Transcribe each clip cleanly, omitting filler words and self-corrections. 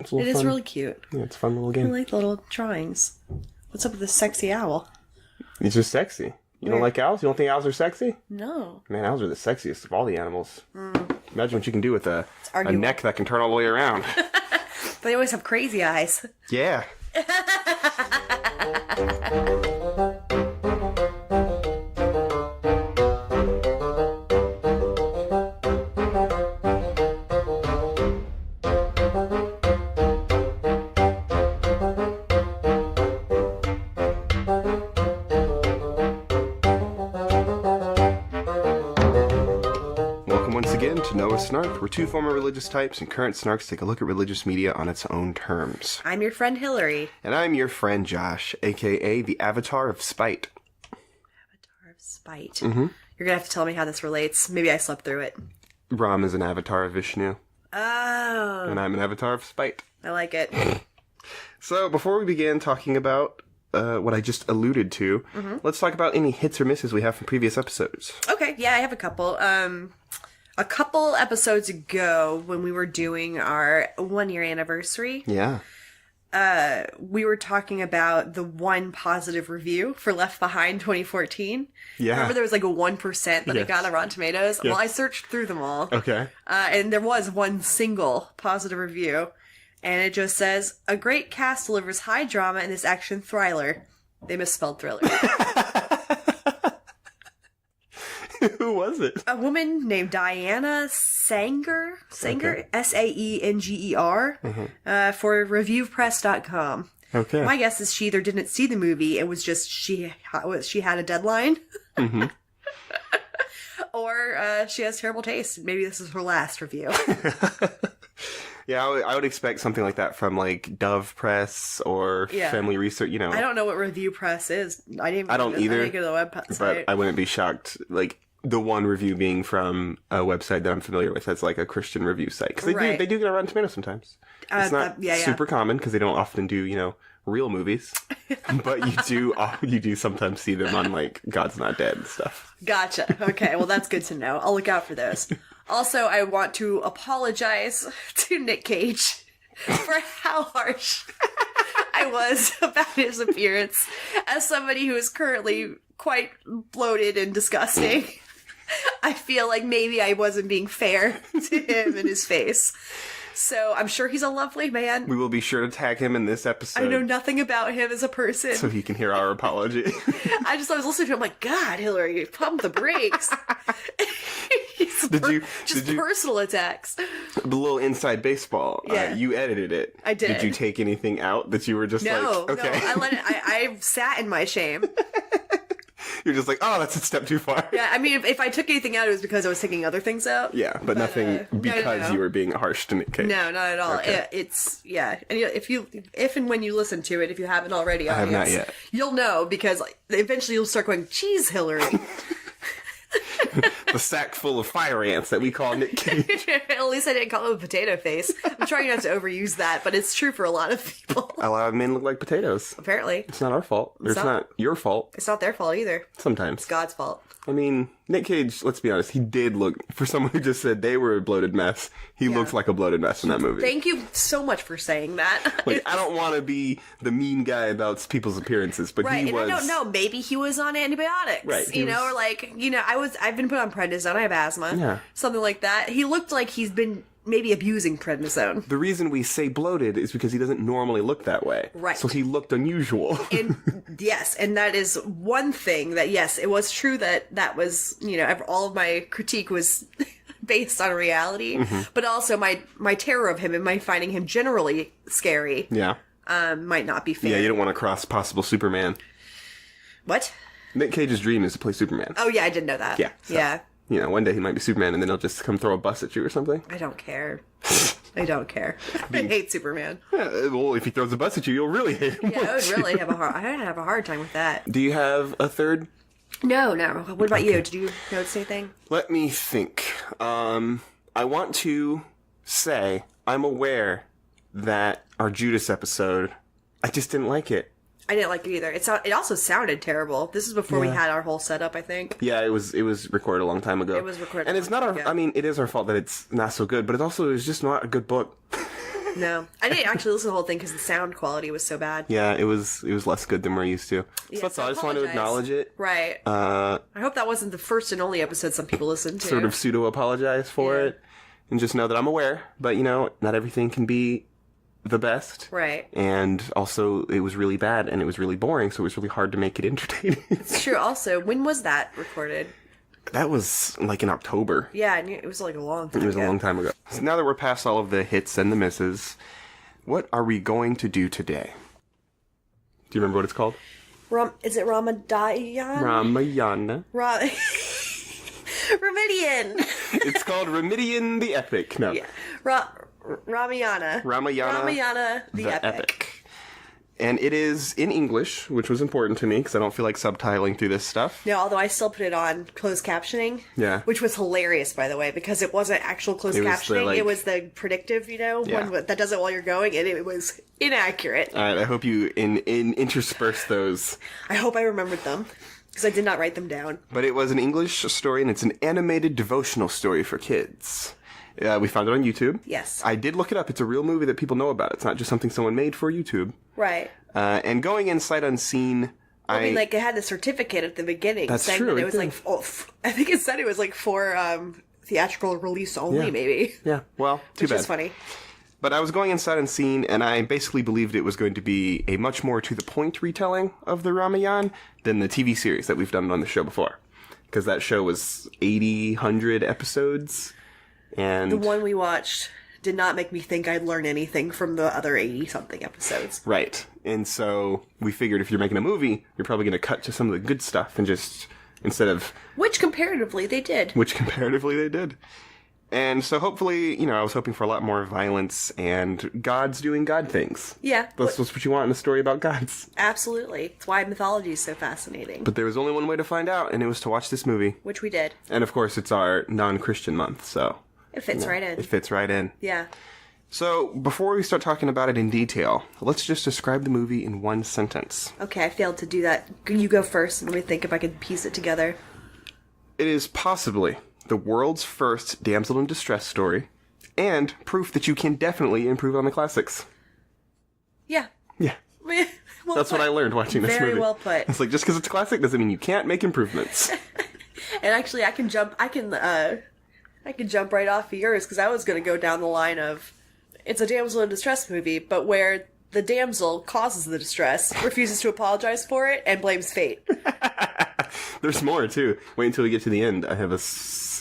It's a little It fun. is really cute. Yeah, it's a fun little I game. like the little drawings. What's up with this sexy owl? It's just sexy. You don't like owls? You don't think owls are sexy? No. Man, owls are the sexiest of all the animals. Imagine what you can do with a arguable. neck that can turn all the way around. They always have crazy eyes. Yeah. Snark, where two former religious types and current snarks take a look at religious media on its own terms. I'm your friend Hillary. And I'm your friend Josh, aka the Avatar of Spite. Avatar of Spite. Mm-hmm. You're gonna have to tell me how this relates. Maybe I slept through it. Ram is an avatar of Vishnu. Oh. And I'm an avatar of Spite. I like it. So, before we begin talking about what I just alluded to, let's talk about any hits or misses we have from previous episodes. Okay, yeah, I have a couple. A couple episodes ago, when we were doing our 1-year anniversary, Yeah. we were talking about the one positive review for Left Behind 2014. Yeah. Remember there was like a 1% that it got on Rotten Tomatoes? Yes. Well, I searched through them all. Okay. And there was one single positive review. And it just says, a great cast delivers high drama in this action thriller. They misspelled thriller. Who was it? A woman named Diana Sanger, Okay. Sanger, for reviewpress.com. Okay. My guess is she either didn't see the movie, it was just she had a deadline, or she has terrible taste. Maybe this is her last review. Yeah, I would expect something like that from, like, Dove Press or Family Research, you know. I don't know what Review Press is. I don't either, I didn't go to the website. But I wouldn't be shocked, like, the one review being from a website that I'm familiar with that's, like, a Christian review site. Because they do get around Tomatoes sometimes. It's not super common, because they don't often do, you know, real movies. But you do sometimes see them on, like, God's Not Dead and stuff. Gotcha. Okay, well, that's good to know. I'll look out for those. Also, I want to apologize to Nick Cage for how harsh I was about his appearance. As somebody who is currently quite bloated and disgusting, I feel like maybe I wasn't being fair to him in his face. So I'm sure he's a lovely man. We will be sure to tag him in this episode. I know nothing about him as a person. So he can hear our apology. I was listening to him like, God, Hillary, pump the brakes. Personal attacks. The little inside baseball. Yeah. You edited it. I did. Did you take anything out that you were just No, like, okay? no, I let it. I sat in my shame. You're just like, oh, that's a step too far. Yeah, I mean, if I took anything out, it was because I was taking other things out. Yeah, but nothing because no. you were being harsh to Nick Cage. No, not at all. Okay. It's and if and when you listen to it, if you haven't already, I have not yet. You'll know because eventually you'll start going, "Geez, Hillary." The sack full of fire ants that we call Nick Cage. At least I didn't call him a potato face. I'm trying not to overuse that, but it's true for a lot of people. A lot of men look like potatoes. Apparently. It's not our fault. It's not your fault. It's not their fault either. Sometimes. It's God's fault. I mean, Nick Cage, let's be honest, he did look, for someone who just said they were a bloated mess, he looks like a bloated mess in that movie. Thank you so much for saying that. Like, I don't want to be the mean guy about people's appearances, but he was... and I don't know, maybe he was on antibiotics, Right, or like, I've been put on prednisone, I have asthma, something like that. He looked like he's been maybe abusing prednisone. The reason we say bloated is because he doesn't normally look that way. Right. So he looked unusual. And yes, and that is one thing that, yes, it was true that was, all of my critique was based on reality, but also my terror of him and my finding him generally scary might not be fair. Yeah, you don't want to cross possible Superman. What? Nick Cage's dream is to play Superman. Oh, yeah, I didn't know that. Yeah. So, yeah. One day he might be Superman and then he'll just come throw a bus at you or something. I don't care. I don't care. I hate Superman. Yeah, well, if he throws a bus at you, you'll really hate him. Yeah, I would really have a hard time with that. Do you have a third? No. What about you? Did you notice anything? Let me think. I want to say I'm aware that our Judas episode, I just didn't like it. I didn't like it either. It also sounded terrible. This is before we had our whole setup, I think. Yeah, it was recorded a long time ago. It was recorded. And it's not our. I mean, it is our fault that it's not so good, but it was just not a good book. No. I didn't actually listen to the whole thing because the sound quality was so bad. Yeah, it was less good than we're used to. So that's all. I just want to acknowledge it. Right. I hope that wasn't the first and only episode some people listened to. Sort of pseudo-apologize for it. And just know that I'm aware. But, not everything can be the best. Right. And also, it was really bad and it was really boring, so it was really hard to make it entertaining. It's true. Also, when was that recorded? That was like in October. Yeah, and it was like a long time ago. It was a long time ago. So now that we're past all of the hits and the misses, what are we going to do today? Do you remember what it's called? Is it Ramayan? Ramayana. Remedian. It's called Remedian the Epic. No. Yeah. Ramayana. Ramayana the Epic. And it is in English, which was important to me because I don't feel like subtitling through this stuff. No, although I still put it on closed captioning. Yeah. Which was hilarious, by the way, because it wasn't actual closed captioning. It was the predictive, one that does it while you're going, and it was inaccurate. All right, I hope you intersperse those. I hope I remembered them, because I did not write them down. But it was an English story, and it's an animated devotional story for kids. We found it on YouTube. Yes. I did look it up. It's a real movie that people know about. It's not just something someone made for YouTube. Right. And going in sight unseen, it had the certificate at the beginning. That's true. That it was I think it said it was for theatrical release only, maybe. Yeah. Well, too bad. Which is funny. But I was going in sight unseen, and I basically believed it was going to be a much more to-the-point retelling of the Ramayan than the TV series that we've done on the show before. Because that show was 100 episodes. And the one we watched did not make me think I'd learn anything from the other 80-something episodes. Right. And so we figured if you're making a movie, you're probably going to cut to some of the good stuff and just, instead of... Which comparatively they did. And so hopefully, I was hoping for a lot more violence and gods doing god things. Yeah. That's what you want in a story about gods. Absolutely. It's why mythology is so fascinating. But there was only one way to find out, and it was to watch this movie. Which we did. And of course, it's our non-Christian month, so... It fits right in. It fits right in. Yeah. So, before we start talking about it in detail, let's just describe the movie in one sentence. Okay, I failed to do that. You go first, and let me think if I can piece it together. It is possibly the world's first damsel in distress story, and proof that you can definitely improve on the classics. Yeah. Yeah. Well That's put. what I learned watching this movie. Very well put. It's like, just because it's a classic doesn't mean you can't make improvements. And actually, I can jump right off of yours, because I was going to go down the line of, it's a damsel in distress movie, but where the damsel causes the distress, refuses to apologize for it, and blames fate. There's more, too. Wait until we get to the end. I have a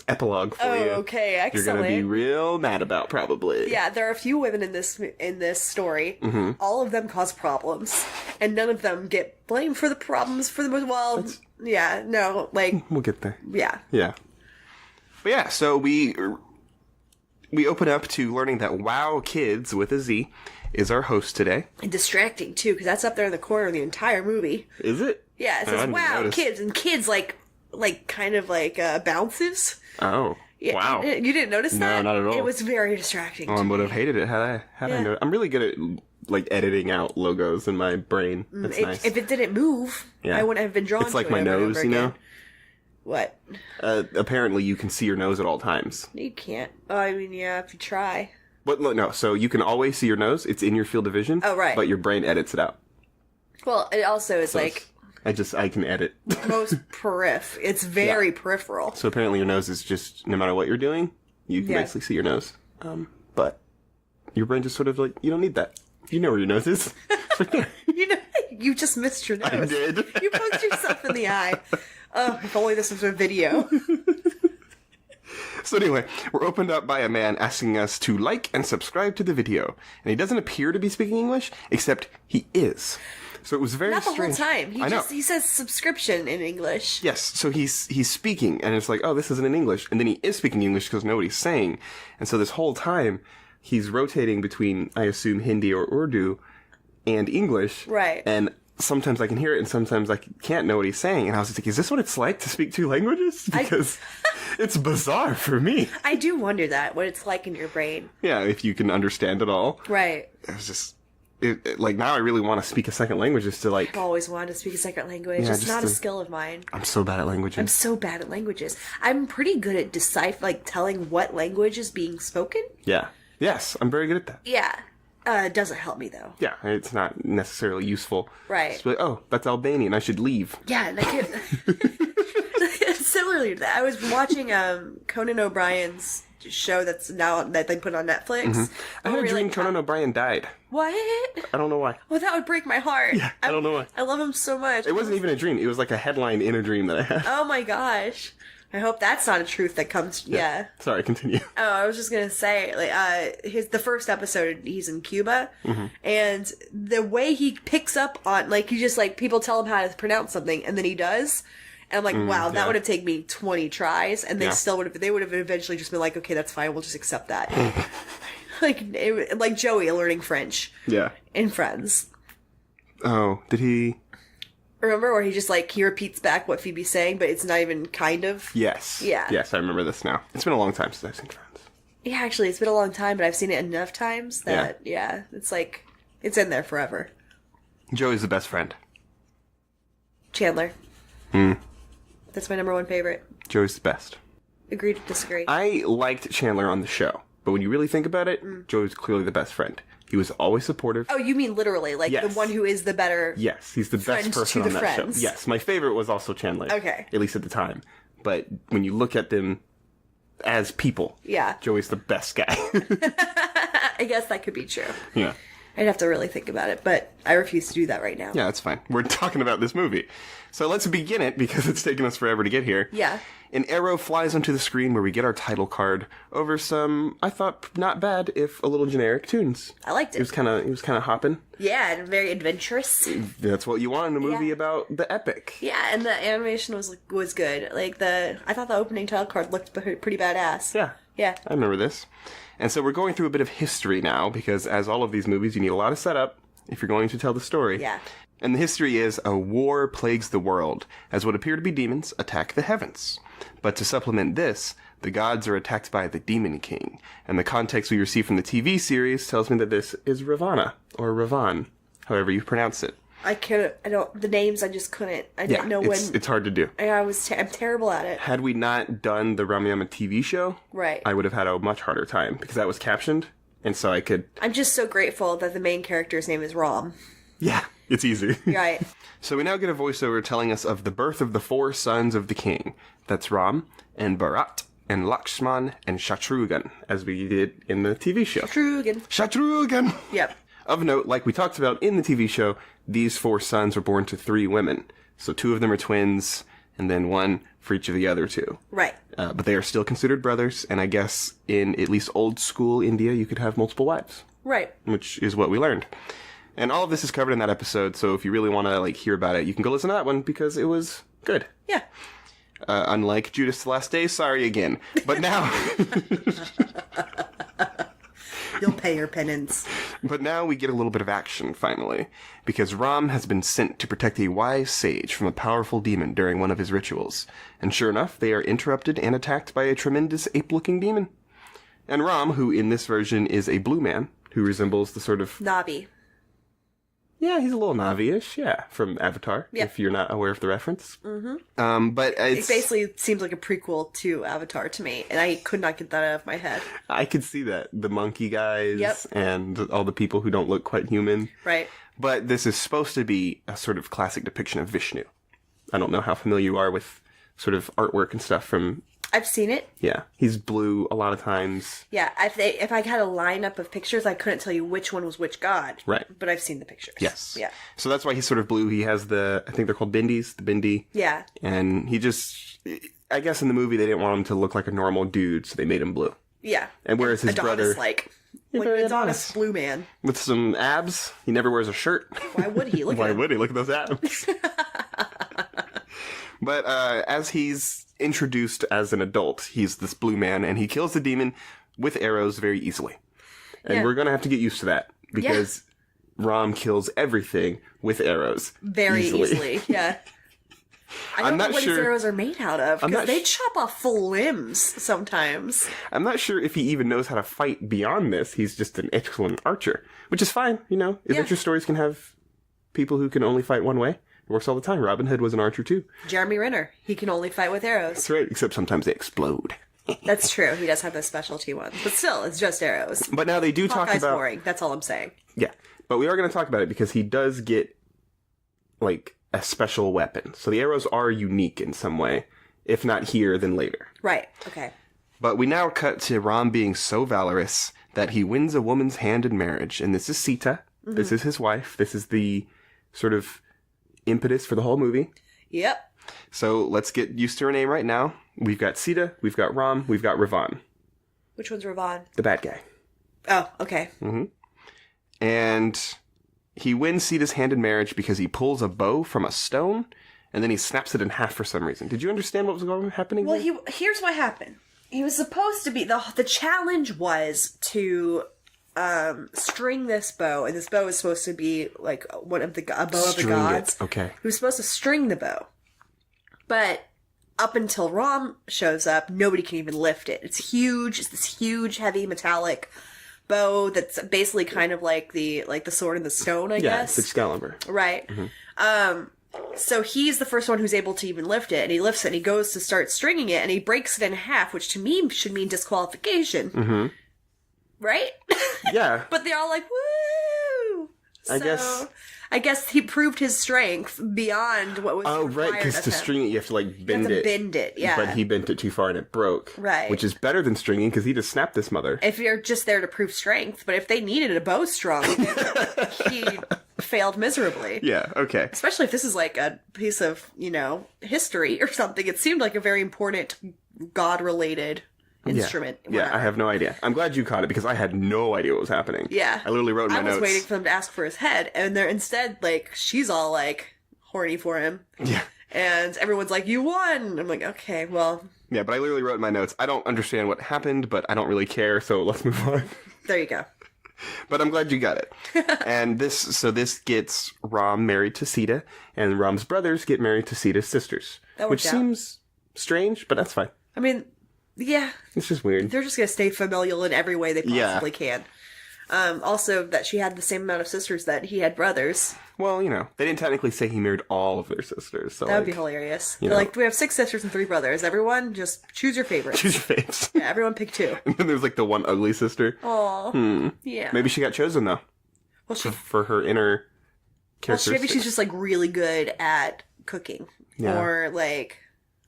epilogue for you. Oh, okay, excellent. You're going to be real mad about, probably. Yeah, there are a few women in this story. Mm-hmm. All of them cause problems, and none of them get blamed for the problems for the most. Well, yeah, no, like we'll get there. Yeah. But yeah, so we open up to learning that WoW Kids with a Z is our host today. And distracting too, because that's up there in the corner of the entire movie. Is it? Yeah, it says WoW Kids, and kids like kind of like bounces. Oh. Yeah, wow. You didn't notice that? No, not at all. It was very distracting. I would have hated it had I known. I'm really good at like editing out logos in my brain. That's nice. If it didn't move, I wouldn't have been drawn to it. It's like my nose, you know? What? Apparently you can see your nose at all times. You can't. Oh, I mean, yeah, if you try. But no, so you can always see your nose. It's in your field of vision. Oh, right. But your brain edits it out. Well, it also is I can edit. Most It's very peripheral. So apparently your nose is just, no matter what you're doing, you can basically see your nose. But your brain just sort of like, you don't need that. You know where your nose is. You just missed your nose. I did. You poked yourself in the eye. Oh, if only this was a video. So anyway, we're opened up by a man asking us to like and subscribe to the video. And he doesn't appear to be speaking English, except he is. So it was very strange. Not the whole time. He says subscription in English. Yes, so he's speaking, and it's like, oh, this isn't in English. And then he is speaking English because nobody's saying. And so this whole time, he's rotating between, I assume, Hindi or Urdu and English. Right. And sometimes I can hear it, and sometimes I can't know what he's saying. And I was just like, is this what it's like to speak two languages? Because it's bizarre for me. I do wonder what it's like in your brain. Yeah, if you can understand it all. Right. It was just... like, now I really want to speak a second language just to, like... I've always wanted to speak a second language. Yeah, it's not a skill of mine. I'm so bad at languages. I'm pretty good at telling what language is being spoken. Yeah. Yes, I'm very good at that. Yeah. It doesn't help me, though. Yeah, it's not necessarily useful. Right. It's like, oh, that's Albanian. I should leave. Yeah, and similarly to that, I was watching Conan O'Brien's show that they put on Netflix. Mm-hmm. I had a dream Conan O'Brien died. What? I don't know why. Well, that would break my heart. Yeah, I don't know why. I love him so much. It wasn't even a dream. It was like a headline in a dream that I had. Oh my gosh. I hope that's not a truth that comes. Yeah. Sorry, continue. Oh, I was just gonna say, like, the first episode, he's in Cuba, and the way he picks up on, like, he just, like, people tell him how to pronounce something, and then he does, and I'm like, wow, that would have taken me 20 tries, and they would have eventually just been like, okay, that's fine, we'll just accept that. like Joey learning French. Yeah. In Friends. Oh, did he? Remember where he just, like, he repeats back what Phoebe's saying, but it's not even kind of? Yes. Yeah. Yes, I remember this now. It's been a long time since I've seen Friends. Yeah, actually, it's been a long time, but I've seen it enough times that, it's like, it's in there forever. Joey's the best friend. Chandler. That's my number one favorite. Joey's the best. Agree to disagree. I liked Chandler on the show, but when you really think about it, Joey's clearly the best friend. He was always supportive. Oh, you mean literally, like the one who is the better. Yes, he's the best person on that show. Yes, my favorite was also Chandler. Okay. At least at the time. But when you look at them as people, Joey's the best guy. I guess that could be true. Yeah. I'd have to really think about it, but I refuse to do that right now. Yeah, that's fine. We're talking about this movie. So let's begin it, because it's taken us forever to get here. Yeah. An arrow flies onto the screen where we get our title card over some, I thought, not bad, if a little generic tunes. I liked it. It was kind of hopping. Yeah, and very adventurous. That's what you want in a movie about the epic. Yeah, and the animation was good. Like, I thought the opening title card looked pretty badass. Yeah. Yeah. I remember this. And so we're going through a bit of history now, because as all of these movies, you need a lot of setup if you're going to tell the story. Yeah. And the history is a war plagues the world as what appear to be demons attack the heavens. But to supplement this, the gods are attacked by the Demon King. And the context we receive from the TV series tells me that this is Ravana, or Ravan, however you pronounce it. The names I just couldn't. I didn't know when. It's hard to do. I'm terrible at it. Had we not done the Ramayana TV show, right, I would have had a much harder time, because that was captioned, and so I could... I'm just so grateful that the main character's name is Ram. Yeah, it's easy. Right. So we now get a voiceover telling us of the birth of the 4 sons of the king. That's Ram, and Bharat, and Lakshman, and Shatrughan, as we did in the TV show. Shatrughan! Yep. Of note, like we talked about in the TV show, these 4 sons were born to 3 women. So 2 of them are twins, and then 1 for each of the other 2. Right. But they are still considered brothers, and I guess in at least old school India, you could have multiple wives. Right. Which is what we learned. And all of this is covered in that episode, so if you really want to hear about it, you can go listen to that one, because it was good. Yeah. Unlike Judas the Last Day, sorry again. But now... You'll pay your penance. But now we get a little bit of action, finally, because Ram has been sent to protect a wise sage from a powerful demon during one of his rituals. And sure enough, they are interrupted and attacked by a tremendous ape-looking demon. And Ram, who in this version is a blue man, who resembles the sort of... Navi. Yeah, he's a little Navi-ish, from Avatar, if you're not aware of the reference. Mm-hmm. But it basically seems like a prequel to Avatar to me, and I could not get that out of my head. I could see that. The monkey guys, and all the people who don't look quite human. Right. But this is supposed to be a sort of classic depiction of Vishnu. I don't know how familiar you are with sort of artwork and stuff from... I've seen it. Yeah, he's blue a lot of times. Yeah, if I had a lineup of pictures, I couldn't tell you which one was which god. Right. But I've seen the pictures. Yes. Yeah. So that's why he's sort of blue. He has I think they're called bindis, the bindi. Yeah. And he just, I guess in the movie they didn't want him to look like a normal dude, so they made him blue. Yeah. And whereas his brother... like Adonis blue man. With some abs. He never wears a shirt. Why would he? Why would he? Look at those abs. But as he's introduced as an adult, he's this blue man, and he kills the demon with arrows very easily. And we're going to have to get used to that, because Ram kills everything with arrows. Very easily, yeah. I don't know what his arrows are made out of, because they chop off full limbs sometimes. I'm not sure if he even knows how to fight beyond this. He's just an excellent archer, which is fine, Adventure stories can have people who can only fight one way. It works all the time. Robin Hood was an archer too. Jeremy Renner. He can only fight with arrows. That's right, except sometimes they explode. That's true. He does have those specialty ones. But still, it's just arrows. But now they do talk about... boring. That's all I'm saying. Yeah. But we are going to talk about it because he does get, like, a special weapon. So the arrows are unique in some way. If not here, then later. Right. Okay. But we now cut to Ram being so valorous that he wins a woman's hand in marriage. And this is Sita. Mm-hmm. This is his wife. This is the sort of impetus for the whole movie. Yep. So let's get used to her name right now. We've got Sita, we've got Ram, we've got Ravan. Which one's Ravan? The bad guy. Oh, okay. Mm-hmm. And he wins Sita's hand in marriage because he pulls a bow from a stone, and then he snaps it in half for some reason. Did you understand what was happening? Well, here's what happened. He was supposed to be... The challenge was to string this bow, and this bow is supposed to be like a bow of the gods. Okay. He was supposed to string the bow. But up until Ram shows up, nobody can even lift it. It's huge. It's this huge, heavy, metallic bow that's basically kind of like the sword in the stone, I guess. Yeah, it's Excalibur. Right. Mm-hmm. So he's the first one who's able to even lift it, and he lifts it, and he goes to start stringing it, and he breaks it in half, which to me should mean disqualification. Mm-hmm. Right? Yeah. But they're all like, woo! I guess he proved his strength beyond what was required. Oh, right, because to string it, you have to, like, bend it. Bend it, yeah. But he bent it too far and it broke. Right. Which is better than stringing, because he just snapped this mother. If you're just there to prove strength, but if they needed a bow strong, he failed miserably. Yeah, okay. Especially if this is, like, a piece of, history or something. It seemed like a very important god-related instrument. Yeah, I have no idea. I'm glad you caught it because I had no idea what was happening. Yeah. I literally wrote in my notes. I was waiting for them to ask for his head, and they're instead, like, she's all, like, horny for him. Yeah. And everyone's like, you won! I'm like, okay, well... Yeah, but I literally wrote in my notes, I don't understand what happened, but I don't really care, so let's move on. There you go. But I'm glad you got it. And this gets Ram married to Sita, and Ram's brothers get married to Sita's sisters. Which seems strange, but that's fine. I mean... Yeah. It's just weird. They're just going to stay familial in every way they possibly can. Also, that she had the same amount of sisters that he had brothers. Well, they didn't technically say he married all of their sisters. So that would be hilarious. They're like, we have 6 sisters and 3 brothers. Everyone, just choose your favorites. Choose your faves. Yeah, everyone pick 2. And then there's like the one ugly sister. Aw. Yeah. Maybe she got chosen, though. Well, for her inner characteristics. Maybe she's just, like, really good at cooking. Yeah. Or, like...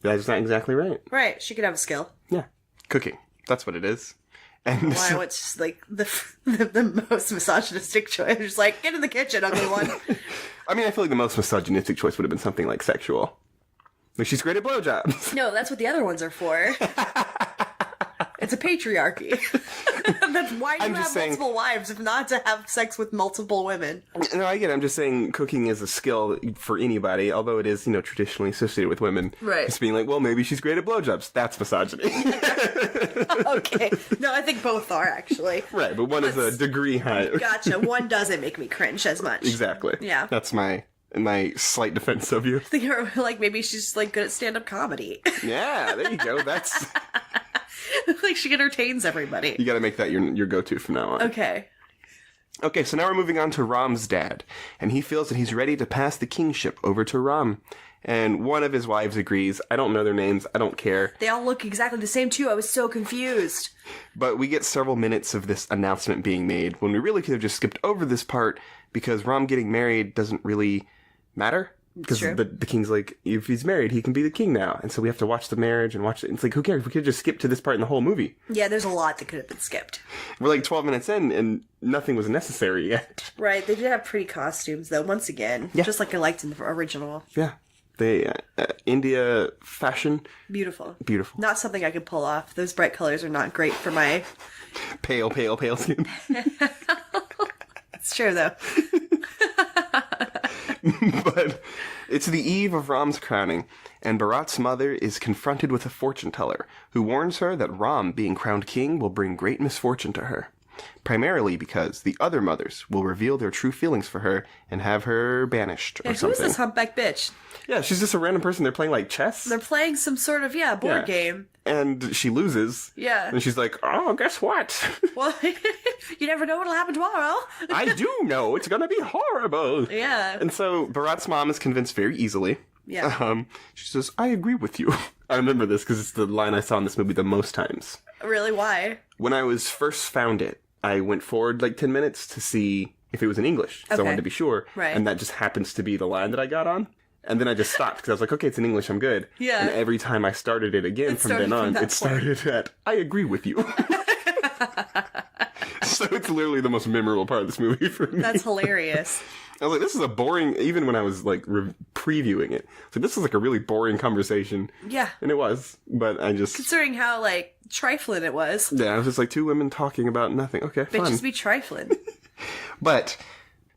That's not exactly right. Right. She could have a skill. Yeah. Cooking. That's what it is. And why I went just like the most misogynistic choice. Just like, get in the kitchen, ugly one. I mean, I feel like the most misogynistic choice would have been something like sexual. Like, she's great at blowjobs. No, that's what the other ones are for. It's a patriarchy. That's why you have multiple wives, if not to have sex with multiple women. No, I get it. I'm just saying cooking is a skill for anybody, although it is, traditionally associated with women. Right. Just being like, well, maybe she's great at blowjobs. That's misogyny. Okay. No, I think both are, actually. Right, but one is a degree higher. Gotcha. One doesn't make me cringe as much. Exactly. Yeah. That's my slight defense of you. I think you're like, maybe she's like good at stand-up comedy. Yeah, there you go. That's... like she entertains everybody. You gotta make that your go-to from now on. Okay. Okay, so now we're moving on to Ram's dad, and he feels that he's ready to pass the kingship over to Ram. And one of his wives agrees. I don't know their names. I don't care. They all look exactly the same, too. I was so confused. But we get several minutes of this announcement being made when we really could have just skipped over this part because Ram getting married doesn't really matter. Because the king's like, if he's married, he can be the king now. And so we have to watch the marriage and watch it. It's like, who cares? We could just skip to this part in the whole movie. Yeah, there's a lot that could have been skipped. We're like 12 minutes in and nothing was necessary yet. Right. They did have pretty costumes, though, once again. Yeah. Just like I liked in the original. Yeah. They, India fashion. Beautiful. Beautiful. Not something I could pull off. Those bright colors are not great for my... pale skin. It's true, though. But it's the eve of Ram's crowning, and Bharat's mother is confronted with a fortune teller, who warns her that Ram being crowned king will bring great misfortune to her. Primarily because the other mothers will reveal their true feelings for her and have her banished or something. Who is this humpback bitch? Yeah, she's just a random person. They're playing like chess. They're playing some sort of, board game. And she loses. Yeah. And she's like, oh, guess what? Well, you never know what'll happen tomorrow. I do know. It's gonna be horrible. Yeah. And so Bharat's mom is convinced very easily. Yeah. She says, I agree with you. I remember this because it's the line I saw in this movie the most times. Really? Why? When I was first found it, I went forward like 10 minutes to see if it was in English. So I wanted to be sure. Right. And that just happens to be the line that I got on. And then I just stopped because I was like, okay, it's in English, I'm good. Yeah. And every time I started it again from then on, it started at, I agree with you. So it's literally the most memorable part of this movie for me. That's hilarious. I was like, this is a boring, even when I was like previewing it. So this is like a really boring conversation. Yeah. And it was, but I just... Considering how, like, trifling it was. Yeah, it was just like two women talking about nothing. Okay, fine. Bitches be trifling. But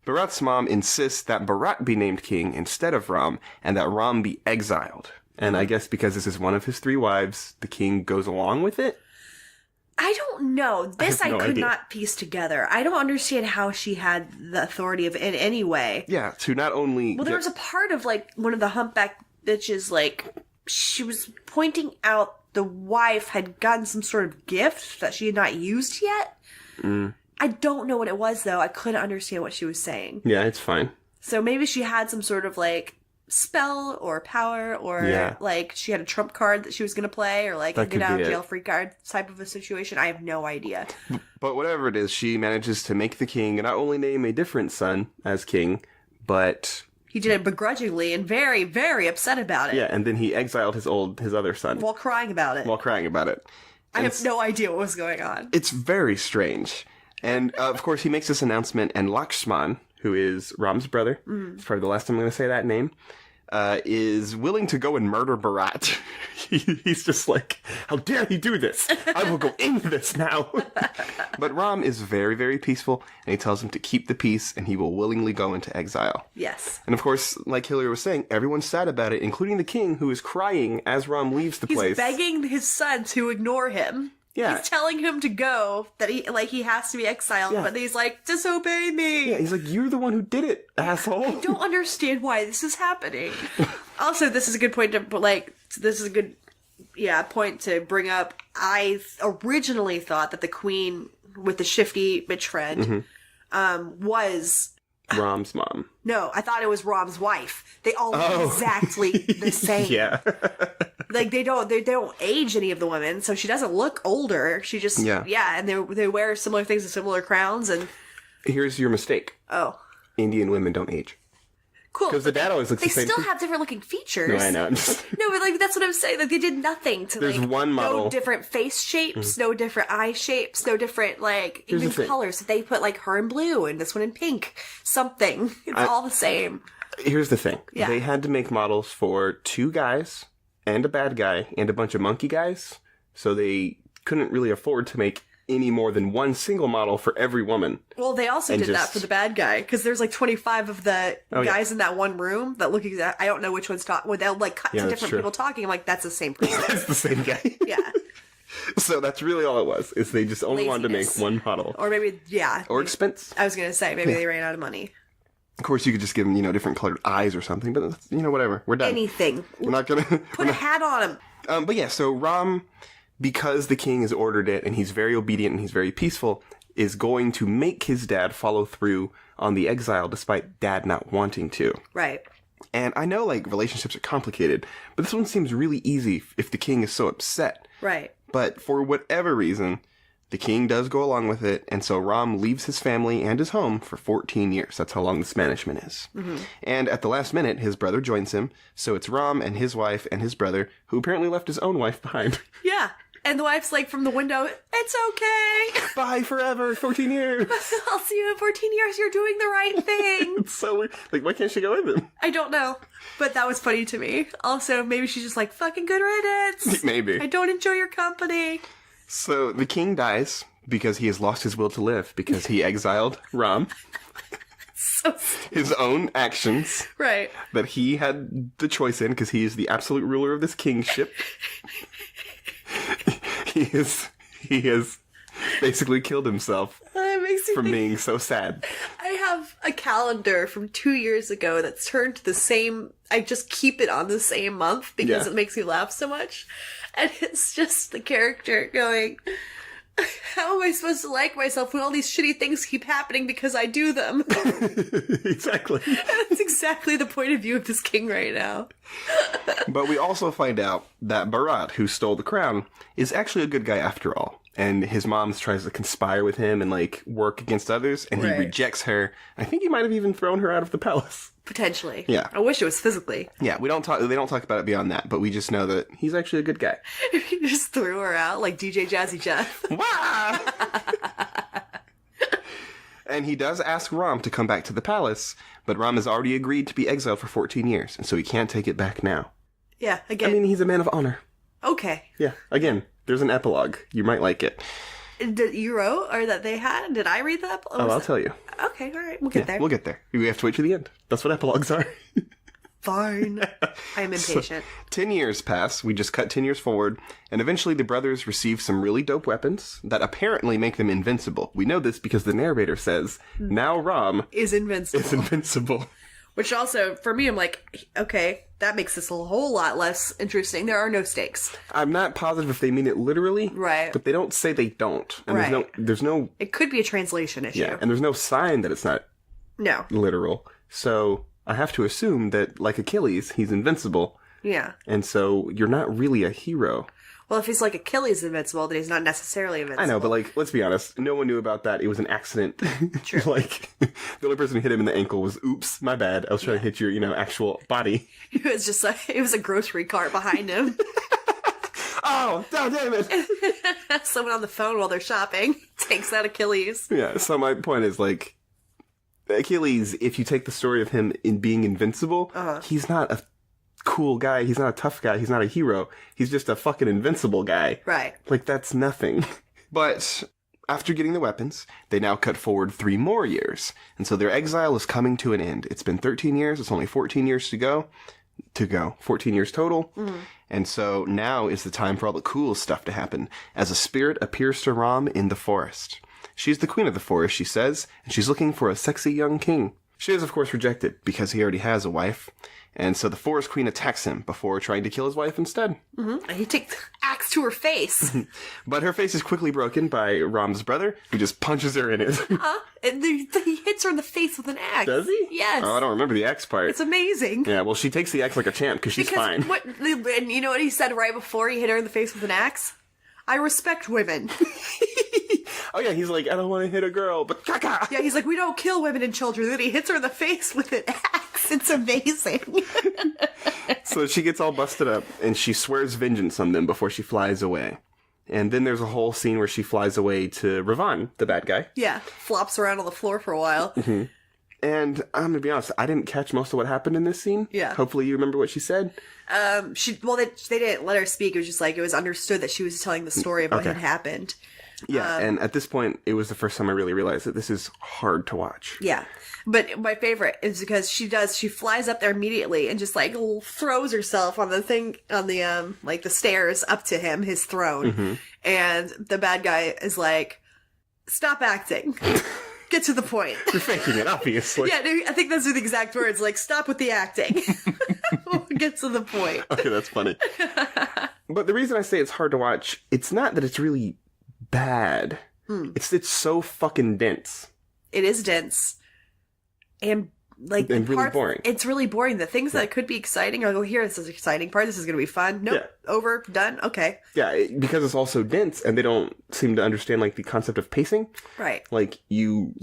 Bharat's mom insists that Bharat be named king instead of Ram, and that Ram be exiled. And I guess because this is one of his 3 wives, the king goes along with it? I don't know. This I could idea. not piece together. I don't understand how she had the authority of it in any way. Yeah, to not only... Well, there was a part of, like, one of the humpback bitches, like, she was pointing out the wife had gotten some sort of gift that she had not used yet. I don't know what it was, though. I couldn't understand what she was saying. Yeah, it's fine. So maybe she had some sort of, like, spell or power, or like she had a trump card that she was going to play, or like a get out of jail free card type of a situation. I have no idea. But whatever it is, she manages to make the king not only name a different son as king, but... He did it begrudgingly and very, very upset about it. Yeah, and then he exiled his other son. While crying about it. I have no idea what was going on. It's very strange. And, of course, he makes this announcement, and Lakshman, who is Ram's brother, it's probably the last time I'm going to say that name, is willing to go and murder Bharat. He's just like, how dare he do this? I will go into this now. But Ram is very, very peaceful, and he tells him to keep the peace, and he will willingly go into exile. Yes. And of course, like Hillary was saying, everyone's sad about it, including the king, who is crying as Ram leaves the place. He's begging his son to ignore him. Yeah. He's telling him to go, that he has to be exiled, but he's like, disobey me. Yeah, he's like, you're the one who did it, asshole. I don't understand why this is happening. Also, this is a good point to, point to bring up. I originally thought that the queen with the shifty bitch friend, was... Ram's mom. No, I thought it was Ram's wife. They all look exactly the same. Yeah. Like, they don't age any of the women, so she doesn't look older. She just, and they wear similar things and similar crowns, and... Here's your mistake. Oh. Indian women don't age. Cool. Because the dad always looks the same. They still have different looking features. No, I know. No, but, like, that's what I'm saying. Like, they did nothing to, There's one model. No different face shapes, no different eye shapes, no different, like, even colors. They put, like, her in blue and this one in pink. Something. It's all the same. Here's the thing. Yeah. They had to make models for 2 guys and a bad guy and a bunch of monkey guys, so they couldn't really afford to make any more than one single model for every woman. Well, they also did that for the bad guy, because there's like 25 of the guys in that one room that look exact. I don't know which one's talking. Well, they'll like cut to different people talking. I'm like, that's the same person. That's the same guy. Yeah. So that's really all it was, is they just only wanted to make one model. Or maybe, Or expense. I was going to say, maybe they ran out of money. Of course, you could just give them, different colored eyes or something, but, whatever. We're done. Anything. We're not going to... Put a hat on him. But yeah, so Ram, because the king has ordered it, and he's very obedient and he's very peaceful, is going to make his dad follow through on the exile despite dad not wanting to. Right. And I know, like, relationships are complicated, but this one seems really easy if the king is so upset. Right. But for whatever reason, the king does go along with it, and so Ram leaves his family and his home for 14 years. That's how long this banishment is. Mm-hmm. And at the last minute, his brother joins him, so it's Ram and his wife and his brother, who apparently left his own wife behind. Yeah. And the wife's like from the window, it's okay. Bye forever, 14 years. I'll see you in 14 years, you're doing the right thing. It's so weird. Like, why can't she go with him? I don't know. But that was funny to me. Also, maybe she's just like, fucking good riddance. Maybe. I don't enjoy your company. So the king dies because he has lost his will to live, because he exiled Ram. So his own actions. Right. That he had the choice in, because he is the absolute ruler of this kingship. He has basically killed himself from being so sad. I have a calendar from 2 years ago that's turned to the same. I just keep it on the same month because it makes me laugh so much. And it's just the character going, How am I supposed to like myself when all these shitty things keep happening because I do them? Exactly. That's exactly the point of view of this king right now. But we also find out that Bharat, who stole the crown, is actually a good guy after all. And his mom tries to conspire with him and, like, work against others, and he rejects her. I think he might have even thrown her out of the palace. Potentially. Yeah. I wish it was physically. Yeah, they don't talk about it beyond that, but we just know that he's actually a good guy. He just threw her out like DJ Jazzy Jeff. Wah! And he does ask Ram to come back to the palace, but Ram has already agreed to be exiled for 14 years, and so he can't take it back now. Yeah, again. I mean, he's a man of honor. Okay. Yeah, again, there's an epilogue. You might like it. That you wrote, or that they had? Did I read the epilogue? Oh, I'll tell you. Okay, all right. We'll get there. We'll get there. We have to wait to the end. That's what epilogues are. Fine. I am impatient. 10 years pass. We just cut 10 years forward. And eventually the brothers receive some really dope weapons that apparently make them invincible. We know this because the narrator says, now Ram is invincible. Which also, for me, I'm like, okay, that makes this a whole lot less interesting. There are no stakes. I'm not positive if they mean it literally. Right. But they don't say they don't. And there's no... It could be a translation issue. Yeah, and there's no sign that it's not literal. So I have to assume that, like Achilles, he's invincible. Yeah. And so you're not really a hero. Well, if he's like Achilles invincible, then he's not necessarily invincible. I know, but like, let's be honest. No one knew about that. It was an accident. True. Like, the only person who hit him in the ankle was, oops, my bad. I was trying to hit your, actual body. It was just it was a grocery cart behind him. Oh, damn it. Someone on the phone while they're shopping takes out Achilles. Yeah, so my point is, like, Achilles, if you take the story of him in being invincible, he's not a cool guy. He's not a tough guy. He's not a hero. He's just a fucking invincible guy. Right. Like, that's nothing. But after getting the weapons, they now cut forward 3 more years. And so their exile is coming to an end. It's been 13 years. It's only 14 years to go. 14 years total. Mm-hmm. And so now is the time for all the cool stuff to happen, as a spirit appears to Ram in the forest. She's the queen of the forest, she says, and she's looking for a sexy young king. She is, of course, rejected, because he already has a wife. And so the forest queen attacks him before trying to kill his wife instead. Mm-hmm. And he takes the axe to her face. But her face is quickly broken by Ram's brother, who just punches her in it. And he hits her in the face with an axe. Does he? Yes. Oh, I don't remember the axe part. It's amazing. Yeah, well, she takes the axe like a champ, because she's fine. And you know what he said right before he hit her in the face with an axe? I respect women. Oh yeah, he's like, I don't want to hit a girl, but caca! Yeah, he's like, we don't kill women and children. Then he hits her in the face with an axe. It's amazing. So she gets all busted up, and she swears vengeance on them before she flies away. And then there's a whole scene where she flies away to Ravan, the bad guy. Yeah, flops around on the floor for a while. Mm-hmm. And I'm gonna be honest, I didn't catch most of what happened in this scene. Yeah. Hopefully you remember what she said. They didn't let her speak. It was just like, it was understood that she was telling the story of what had happened. Yeah, and at this point, it was the first time I really realized that this is hard to watch. Yeah. But my favorite is because she flies up there immediately and just like throws herself on the thing, on the, like the stairs up to him, his throne. Mm-hmm. And the bad guy is like, stop acting. Get to the point. You're faking it, obviously. Yeah, I think those are the exact words. Like, stop with the acting. Get to the point. Okay, that's funny. But the reason I say it's hard to watch, it's not that it's really bad. It's so fucking dense. It is dense. And like really boring. It's really boring. The things that could be exciting are, here, this is an exciting part. This is going to be fun. Nope. Yeah. Over. Done. Okay. Yeah, because it's also dense, and they don't seem to understand like the concept of pacing. Right. Like you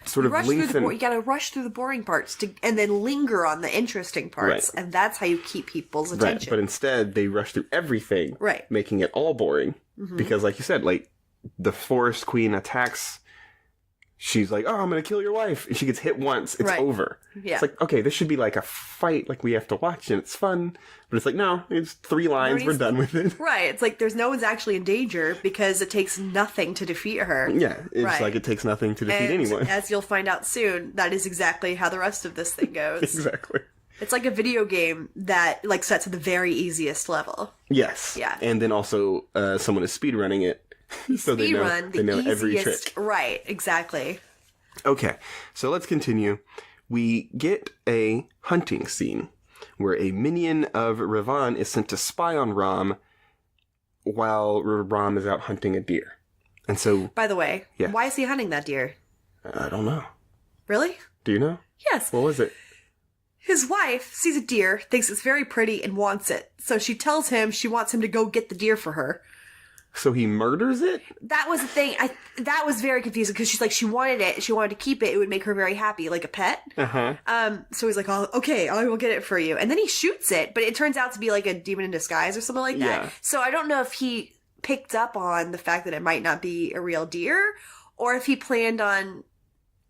sort of lengthen. You got to rush through the boring parts and then linger on the interesting parts, and that's how you keep people's attention. Right. But instead, they rush through everything, right, making it all boring. Mm-hmm. Because, like you said, like the forest queen attacks. She's like, oh, I'm going to kill your wife. And she gets hit once. It's over. Yeah. It's like, okay, this should be like a fight. Like, we have to watch and it's fun. But it's like, no, it's 3 lines. We're done with it. Right. It's like there's no one's actually in danger because it takes nothing to defeat her. Yeah. It's like it takes nothing to defeat anyone. As you'll find out soon, that is exactly how the rest of this thing goes. Exactly. It's like a video game that like sets at the very easiest level. Yes. Yeah. And then also someone is speedrunning it. So they know every trick. Right, exactly. Okay, so let's continue. We get a hunting scene where a minion of Ravan is sent to spy on Ram while Ram is out hunting a deer. And so... By the way, why is he hunting that deer? I don't know. Really? Do you know? Yes. What was it? His wife sees a deer, thinks it's very pretty, and wants it. So she tells him she wants him to go get the deer for her. So he murders it? That was the thing. That was very confusing because she's like, she wanted it. She wanted to keep it. It would make her very happy, like a pet. So he's like, oh, okay, I will get it for you. And then he shoots it, but it turns out to be like a demon in disguise or something like that. Yeah. So I don't know if he picked up on the fact that it might not be a real deer or if he planned on...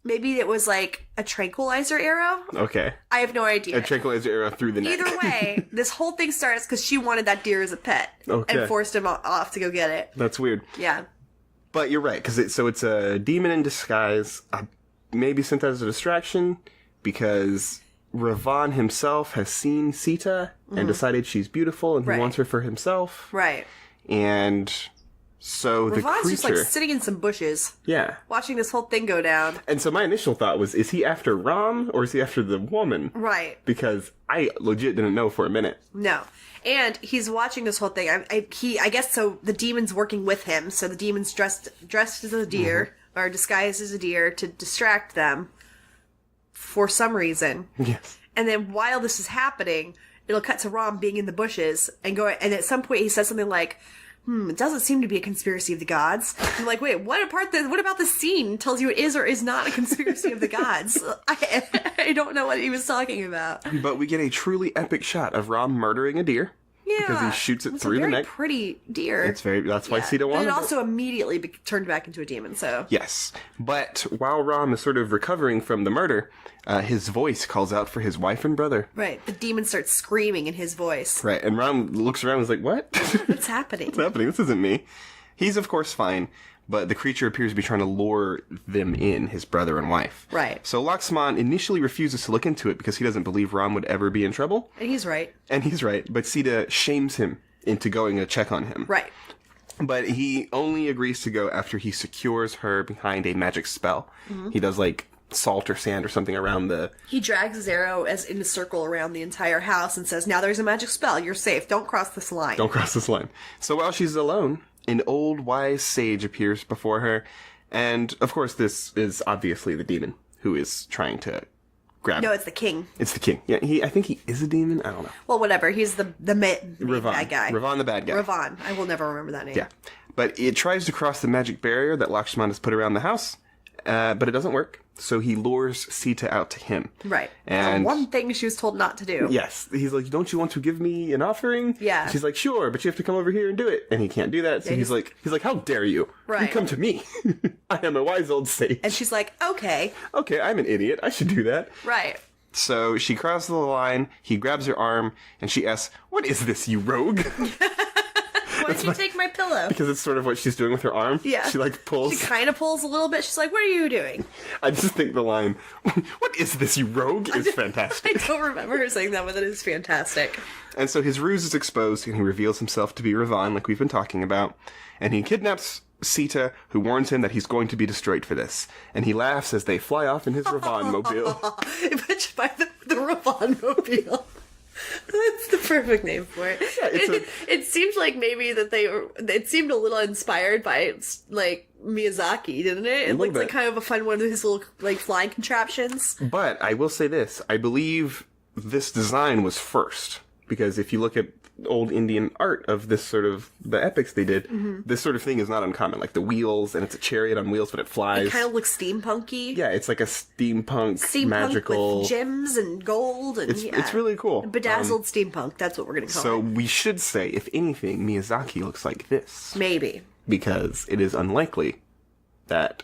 Maybe it was like a tranquilizer arrow. Okay. I have no idea. A tranquilizer arrow through the neck. Either way, this whole thing starts because she wanted that deer as a pet. Okay. And forced him off to go get it. That's weird. Yeah. But you're right, because it's a demon in disguise, maybe sent as a distraction, because Ravan himself has seen Sita and decided she's beautiful and he wants her for himself. Right. And... So the creature... just like sitting in some bushes. Yeah. Watching this whole thing go down. And so my initial thought was, is he after Ram or is he after the woman? Right. Because I legit didn't know for a minute. No. And he's watching this whole thing. I guess so the demon's working with him. So the demon's dressed as a deer or disguised as a deer to distract them for some reason. Yes. And then while this is happening, it'll cut to Ram being in the bushes and at some point he says something like... it doesn't seem to be a conspiracy of the gods. I'm like, wait, what about the scene tells you it is or is not a conspiracy of the gods? I don't know what he was talking about. But we get a truly epic shot of Ram murdering a deer. Yeah. Because he shoots it through the neck. It's a very pretty deer. That's why Sita wanted it. But it also immediately turned back into a demon, so. Yes. But while Ram is sort of recovering from the murder, his voice calls out for his wife and brother. Right. The demon starts screaming in his voice. Right. And Ram looks around and is like, what? What's happening? What's happening? This isn't me. He's, of course, fine. But the creature appears to be trying to lure them in, his brother and wife. Right. So Lakshman initially refuses to look into it because he doesn't believe Ram would ever be in trouble. And he's right. But Sita shames him into going to check on him. Right. But he only agrees to go after he secures her behind a magic spell. Mm-hmm. He does, like, salt or sand or something around the... He drags his arrow in a circle around the entire house and says, now there's a magic spell. You're safe. Don't cross this line. Don't cross this line. So while she's alone... An old wise sage appears before her, and of course this is obviously the demon who is trying to grab her. No, it's the king. It's the king. Yeah, I think he is a demon. I don't know. Well, whatever. He's the bad guy. Ravan the bad guy. Ravan. I will never remember that name. Yeah. But it tries to cross the magic barrier that Lakshman has put around the house, but it doesn't work. So he lures Sita out to him. Right. And the one thing she was told not to do. Yes. He's like, don't you want to give me an offering? Yeah. She's like, sure, but you have to come over here and do it. And he can't do that. So he's like, how dare you? Right. You come to me. I am a wise old sage. And she's like, okay. Okay, I'm an idiot. I should do that. Right. So she crosses the line. He grabs her arm and she asks, what is this, you rogue? Why did you take my pillow? Because it's sort of what she's doing with her arm. Yeah. She like pulls. She kind of pulls a little bit. She's like, what are you doing? I just think the line, what is this, you rogue, is fantastic. I don't remember her saying that, but it is fantastic. And so his ruse is exposed and he reveals himself to be Ravan, like we've been talking about. And he kidnaps Sita, who warns him that he's going to be destroyed for this. And he laughs as they fly off in his Ravan mobile. By the Ravan mobile. That's the perfect name for it. Yeah, it seemed like maybe that it seemed a little inspired by, like, Miyazaki, didn't it? It looked like kind of a fun one of his little, like, flying contraptions. But I will say this. I believe this design was first. Because if you look at old Indian art of this sort of, the epics they did, this sort of thing is not uncommon. Like the wheels, and it's a chariot on wheels, but it flies. It kind of looks steampunky. Yeah, it's like a steampunk magical... with gems and gold. And it's really cool. Bedazzled steampunk, that's what we're going to call it. So we should say, if anything, Miyazaki looks like this. Maybe. Because it is unlikely that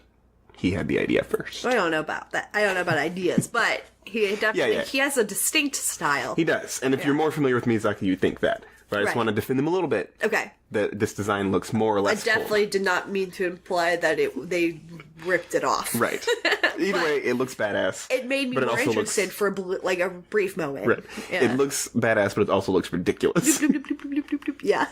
he had the idea first. I don't know about that. I don't know about ideas, but... He definitely, he has a distinct style. He does. And if you're more familiar with Miyazaki, you'd think that. But I just want to defend him a little bit. Okay. That this design looks more or less I definitely did not mean to imply that they ripped it off. Right. Either way, it looks badass. It made me more interested for a brief moment. Right. Yeah. It looks badass, but it also looks ridiculous. Yeah.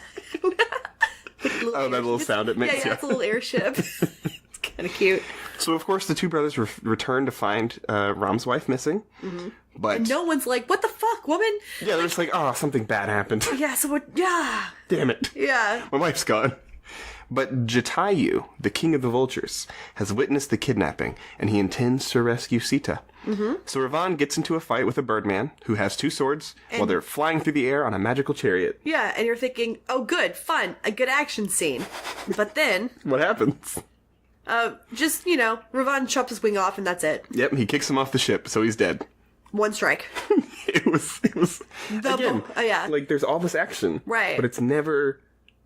That little sound it makes. Yeah, it's a little airship. It's kind of cute. So, of course, the two brothers return to find Ram's wife missing. Mm-hmm. But and no one's like, what the fuck, woman? Yeah, they're just like, oh, something bad happened. Yeah, so what? Yeah. Damn it. Yeah. My wife's gone. But Jatayu, the king of the vultures, has witnessed the kidnapping, and he intends to rescue Sita. Mm-hmm. So Ravan gets into a fight with a birdman who has 2 swords while they're flying through the air on a magical chariot. Yeah, and you're thinking, oh good, fun, a good action scene. But then... What happens? Ravan chops his wing off and that's it. Yep, he kicks him off the ship, so he's dead. 1 strike. It was again, like there's all this action. Right. But it's never...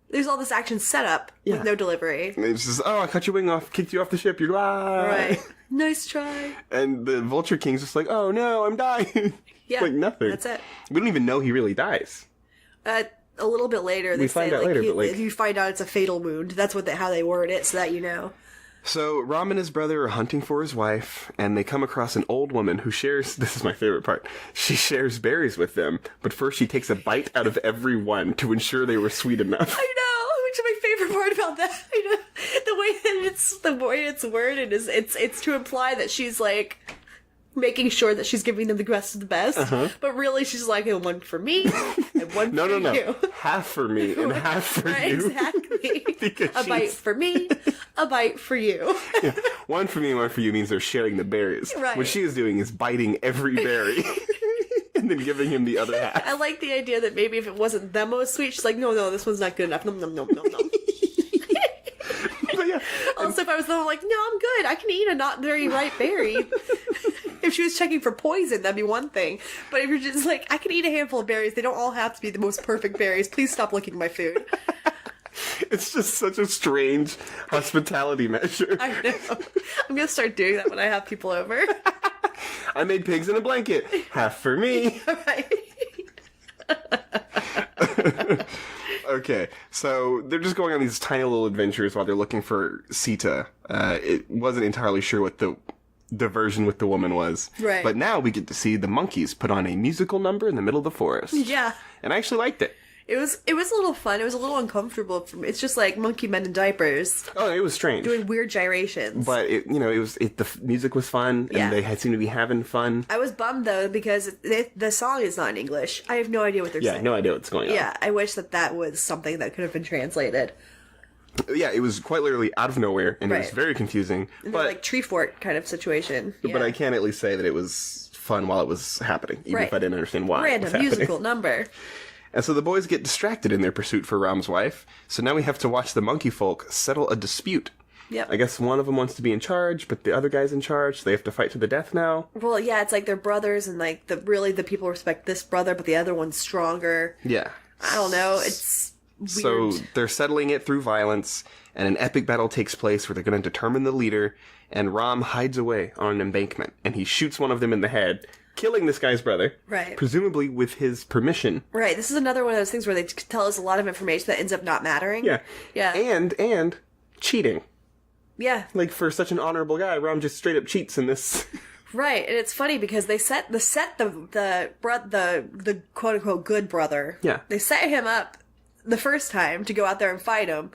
There's all this action set up with no delivery. And it's just, I cut your wing off, kicked you off the ship, you're right. Nice try. And the Vulture King's just like, oh no, I'm dying. Yeah. Like nothing. That's it. We don't even know he really dies. A little bit later, they say, you find out it's a fatal wound. That's how they word it, so that you know. So, Ram and his brother are hunting for his wife, and they come across an old woman who shares, this is my favorite part, she shares berries with them, but first she takes a bite out of every one to ensure they were sweet enough. I know, which is my favorite part about that. I know, the way it's worded is, it's to imply that she's like, making sure that she's giving them the best of the best, but really she's like, one for me, and one for you. No. Half for me, and half for you. Exactly. A bite for me, a bite for you. Yeah. 1 for me and 1 for you means they're sharing the berries. Right. What she is doing is biting every berry. And then giving him the other half. I like the idea that maybe if it wasn't the most sweet, she's like, no, this one's not good enough. Nom, nom, nom, nom, nom. Yeah. Also, if I was like, no, I'm good. I can eat a not very ripe berry. If she was checking for poison, that'd be one thing. But if you're just like, I can eat a handful of berries. They don't all have to be the most perfect berries. Please stop licking my food. It's just such a strange hospitality measure. I know. I'm going to start doing that when I have people over. I made pigs in a blanket. Half for me. Right. Okay, so they're just going on these tiny little adventures while they're looking for Sita. It wasn't entirely sure what the diversion with the woman was. Right. But now we get to see the monkeys put on a musical number in the middle of the forest. Yeah. And I actually liked it. It was a little fun. It was a little uncomfortable for me. It's just like monkey men in diapers. Oh, it was strange. Doing weird gyrations. But the music was fun, and they seemed to be having fun. I was bummed though because the song is not in English. I have no idea what they're saying. Yeah, no idea what's going on. Yeah, I wish that was something that could have been translated. Yeah, it was quite literally out of nowhere, and it was very confusing. But like tree fort kind of situation. But I can at least say that it was fun while it was happening, even if I didn't understand why. Random musical number. And so the boys get distracted in their pursuit for Ram's wife. So now we have to watch the monkey folk settle a dispute. Yep. I guess one of them wants to be in charge, but the other guy's in charge. So they have to fight to the death now. Well, yeah, it's like they're brothers, and like the people respect this brother, but the other one's stronger. Yeah. I don't know. It's weird. So they're settling it through violence, and an epic battle takes place where they're going to determine the leader. And Ram hides away on an embankment, and he shoots one of them in the head, killing this guy's brother. Right. Presumably with his permission. Right. This is another one of those things where they tell us a lot of information that ends up not mattering. Yeah. Yeah. And cheating. Yeah. Like, for such an honorable guy, Ram just straight up cheats in this. Right. And it's funny because they set the quote unquote good brother. Yeah. They set him up the first time to go out there and fight him,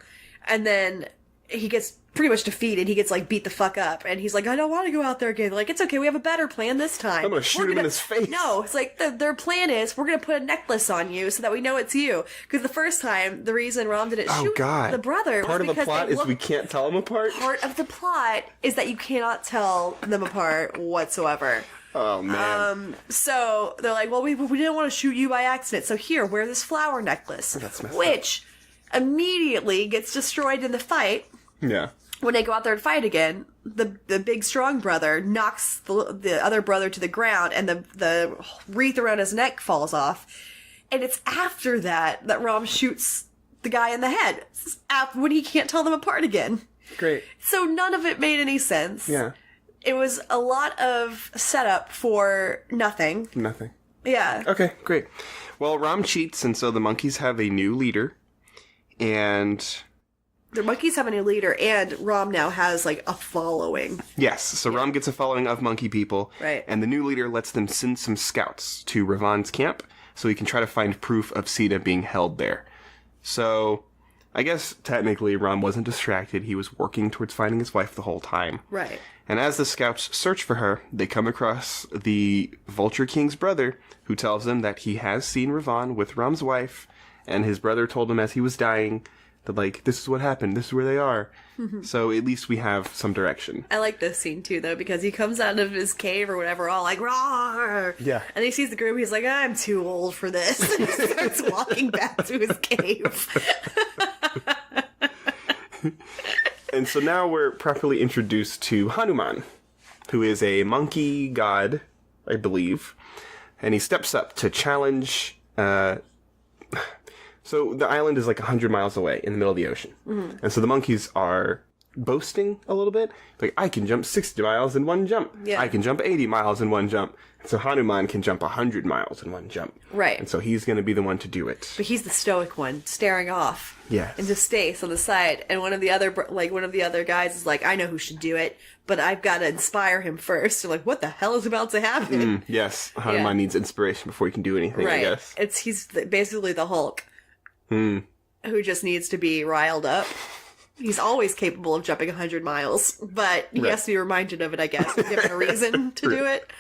and then he gets pretty much defeated. He gets like beat the fuck up, and he's like, I don't want to go out there again. They're like, it's okay, we have a better plan this time. I'm gonna shoot him in his face. No, it's like their plan is we're gonna put a necklace on you so that we know it's you. Because the first time, the reason Ram didn't shoot the brother part was of the plot is we can't tell them apart. Part of the plot is that you cannot tell them apart whatsoever. Oh man. So they're like, well, we didn't want to shoot you by accident, so here, wear this flower necklace. That's messed which immediately gets destroyed in the fight. Yeah. When they go out there and fight again, the big strong brother knocks the other brother to the ground, and the wreath around his neck falls off. And it's after that Ram shoots the guy in the head, when he can't tell them apart again. Great. So none of it made any sense. Yeah. It was a lot of setup for nothing. Nothing. Yeah. Okay, great. Well, Ram cheats, and so the monkeys have a new leader, and the monkeys have a new leader, and Ram now has, like, a following. Yes, so Ram gets a following of monkey people. Right. And the new leader lets them send some scouts to Ravan's camp so he can try to find proof of Sita being held there. So, I guess, technically, Ram wasn't distracted. He was working towards finding his wife the whole time. Right. And as the scouts search for her, they come across the Vulture King's brother, who tells them that he has seen Ravan with Ram's wife, and his brother told him as he was dying that, like, this is what happened, this is where they are. So at least we have some direction. I like this scene, too, though, because he comes out of his cave or whatever, all like, roar! Yeah. And he sees the group, he's like, I'm too old for this. And he starts walking back to his cave. And so now we're properly introduced to Hanuman, who is a monkey god, I believe. And he steps up to challenge... So the island is like 100 miles away in the middle of the ocean. And so the monkeys are boasting a little bit. Like, I can jump 60 miles in one jump. Yeah. I can jump 80 miles in one jump. And so Hanuman can jump 100 miles in one jump. Right. And so he's going to be the one to do it. But he's the stoic one, staring off. Yes. Into space on the side. And one of the other guys is like, I know who should do it, but I've got to inspire him first. They're like, what the hell is about to happen? Yes. Hanuman needs inspiration before he can do anything, I guess. He's basically the Hulk. Who just needs to be riled up. He's always capable of jumping 100 miles, but he has to be reminded of it, I guess, given a reason to do it.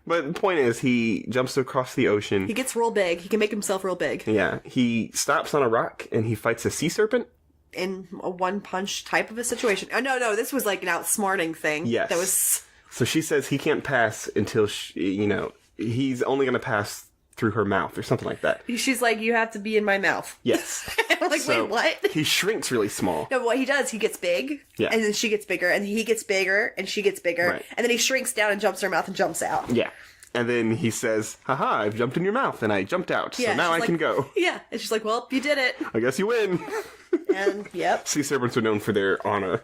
But the point is, he jumps across the ocean. He gets real big. He can make himself real big. Yeah. He stops on a rock, and he fights a sea serpent. In a one-punch type of a situation. Oh, no, this was like an outsmarting thing. Yes. That was... So she says he can't pass until, he's only going to pass through her mouth or something like that. She's like, you have to be in my mouth. Yes. I'm like, so wait, what? He shrinks really small. No, what he does, he gets big, and then she gets bigger, and he gets bigger, and she gets bigger, and then he shrinks down and jumps in her mouth and jumps out. Yeah. And then he says, haha, I've jumped in your mouth, and I jumped out, so now I can go. Yeah. And she's like, well, you did it. I guess you win. And, yep. Sea serpents are known for their honor.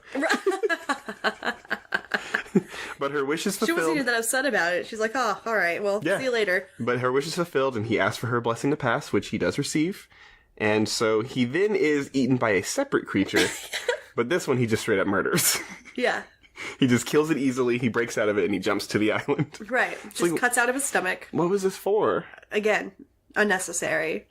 But her wish is fulfilled. She wasn't even that upset about it. She's like, oh, all right, well, see you later. But her wish is fulfilled, and he asks for her blessing to pass, which he does receive. And so he then is eaten by a separate creature, but this one he just straight up murders. Yeah. He just kills it easily, he breaks out of it, and he jumps to the island. Right. Just cuts out of his stomach. What was this for? Again, unnecessary.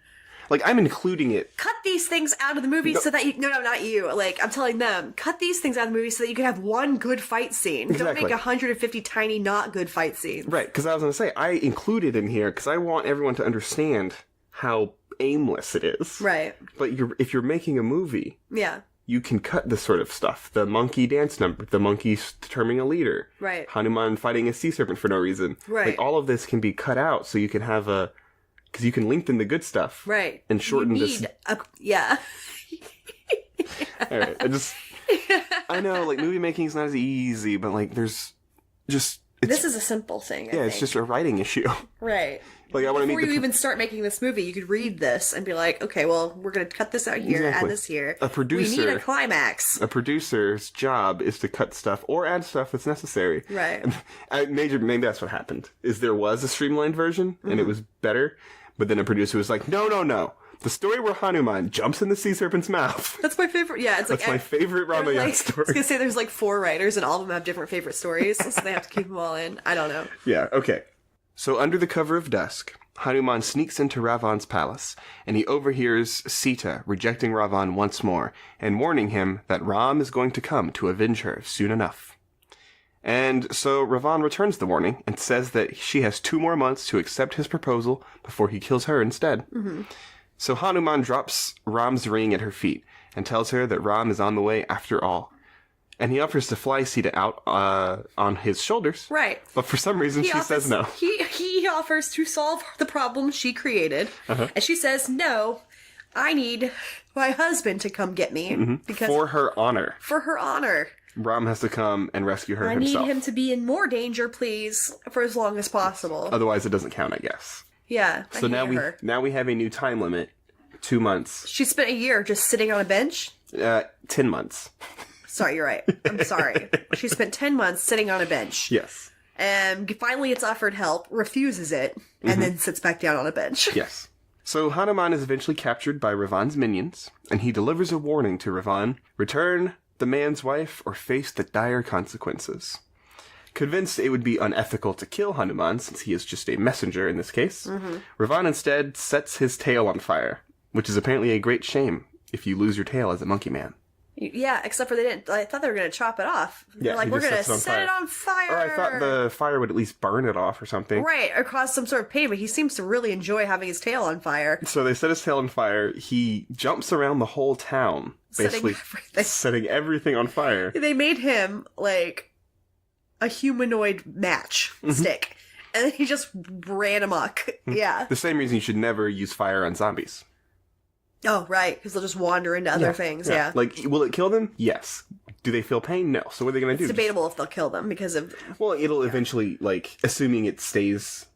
Like, I'm including it. Cut these things out of the movie so that you... No, not you. Like, I'm telling them, cut these things out of the movie so that you can have one good fight scene. Exactly. Don't make 150 tiny not good fight scenes. Right, because I was going to say, I included in here because I want everyone to understand how aimless it is. Right. But if you're making a movie... Yeah. You can cut this sort of stuff. The monkey dance number, the monkey determining a leader. Right. Hanuman fighting a sea serpent for no reason. Right. Like, all of this can be cut out so you can have a... Because you can lengthen the good stuff. Right. And shorten this... Yeah. Alright, I know, like, movie making is not as easy, but, like, there's just... This is a simple thing, I think. it's just a writing issue. Right. Like, I want to Before you even start making this movie, you could read this and be like, okay, well, we're going to cut this out here, add this here. A producer... We need a climax. A producer's job is to cut stuff or add stuff that's necessary. Right. And maybe that's what happened, is there was a streamlined version, and it was better, but then a producer was like, no. The story where Hanuman jumps in the sea serpent's mouth. That's my favorite. Yeah, it's like... That's my favorite Ramayan story. I was going to say there's like 4 writers, and all of them have different favorite stories, so they have to keep them all in. I don't know. Yeah, okay. So under the cover of dusk, Hanuman sneaks into Ravan's palace, and he overhears Sita rejecting Ravan once more, and warning him that Ram is going to come to avenge her soon enough. And so Ravan returns the warning, and says that she has 2 more months to accept his proposal before he kills her instead. Mm-hmm. So Hanuman drops Ram's ring at her feet, and tells her that Ram is on the way after all. And he offers to fly Sita out on his shoulders. Right. But for some reason, she says no. He offers to solve the problem she created. Uh-huh. And she says, no, I need my husband to come get me. Mm-hmm. Because for her honor. For her honor. Ram has to come and rescue her himself. I need him to be in more danger, please, for as long as possible. Otherwise, it doesn't count, I guess. Yeah, so now we have a new time limit. 2 months. She spent a year just sitting on a bench? 10 months. Sorry, you're right. I'm sorry. She spent 10 months sitting on a bench. Yes. And finally it's offered help, refuses it, and then sits back down on a bench. Yes. So Hanuman is eventually captured by Ravan's minions, and he delivers a warning to Ravan: return the man's wife or face the dire consequences. Convinced it would be unethical to kill Hanuman, since he is just a messenger in this case, Ravan instead sets his tail on fire, which is apparently a great shame if you lose your tail as a monkey man. Yeah, except for they didn't. I thought they were going to chop it off. Yeah, like, we're going to set it on fire. Or I thought the fire would at least burn it off or something. Right, or cause some sort of pain, but he seems to really enjoy having his tail on fire. So they set his tail on fire. He jumps around the whole town, basically setting everything on fire. They made him, like, a humanoid match stick. And then he just ran amok. Yeah. The same reason you should never use fire on zombies. Oh, right, because they'll just wander into other things, yeah. Like, will it kill them? Yes. Do they feel pain? No. So what are they going to do? It's debatable if they'll kill them because of... Well, it'll eventually, like, assuming it stays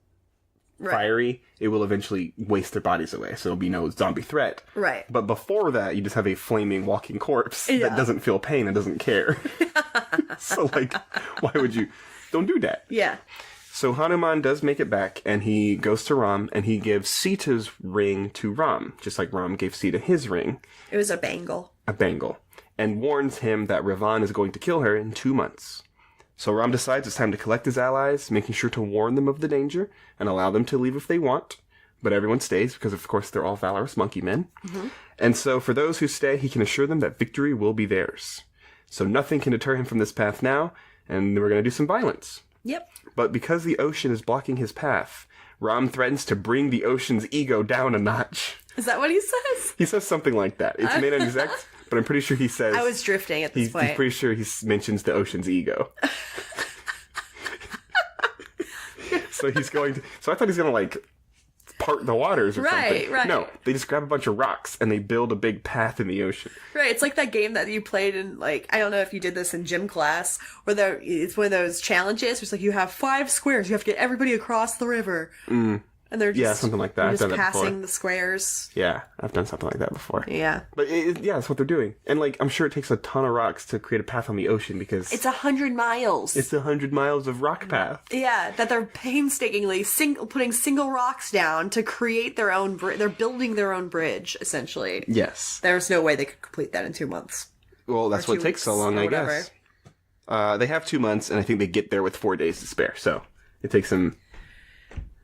fiery, it will eventually waste their bodies away, so there'll be no zombie threat. Right. But before that, you just have a flaming walking corpse that doesn't feel pain and doesn't care. So, like, why would you... Don't do that. Yeah. So Hanuman does make it back, and he goes to Ram, and he gives Sita's ring to Ram, just like Ram gave Sita his ring. It was a bangle. A bangle. And warns him that Ravan is going to kill her in 2 months. So Ram decides it's time to collect his allies, making sure to warn them of the danger, and allow them to leave if they want. But everyone stays, because of course they're all valorous monkey men. Mm-hmm. And so for those who stay, he can assure them that victory will be theirs. So nothing can deter him from this path now, and we're going to do some violence. Yep. But because the ocean is blocking his path, Ram threatens to bring the ocean's ego down a notch. Is that what he says? He says something like that. It's made inexact, but I'm pretty sure he says... I was drifting at this point. He's pretty sure he mentions the ocean's ego. So he's going to... So I thought he's going to, like, part the waters or something. Right. No, they just grab a bunch of rocks and they build a big path in the ocean. Right, it's like that game that you played in, like, I don't know if you did this in gym class, where it's one of those challenges where it's like you have 5 squares, you have to get everybody across the river. And they're just... something like that. I've done that before. Passing the squares. Yeah, I've done something like that before. Yeah. But that's what they're doing. And, like, I'm sure it takes a ton of rocks to create a path on the ocean because... It's 100 miles. It's 100 miles of rock path. Yeah, that they're painstakingly putting single rocks down to create their own... They're building their own bridge, essentially. Yes. There's no way they could complete that in 2 months. Well, that's what takes so long, I guess. They have 2 months, and I think they get there with 4 days to spare, so it takes them...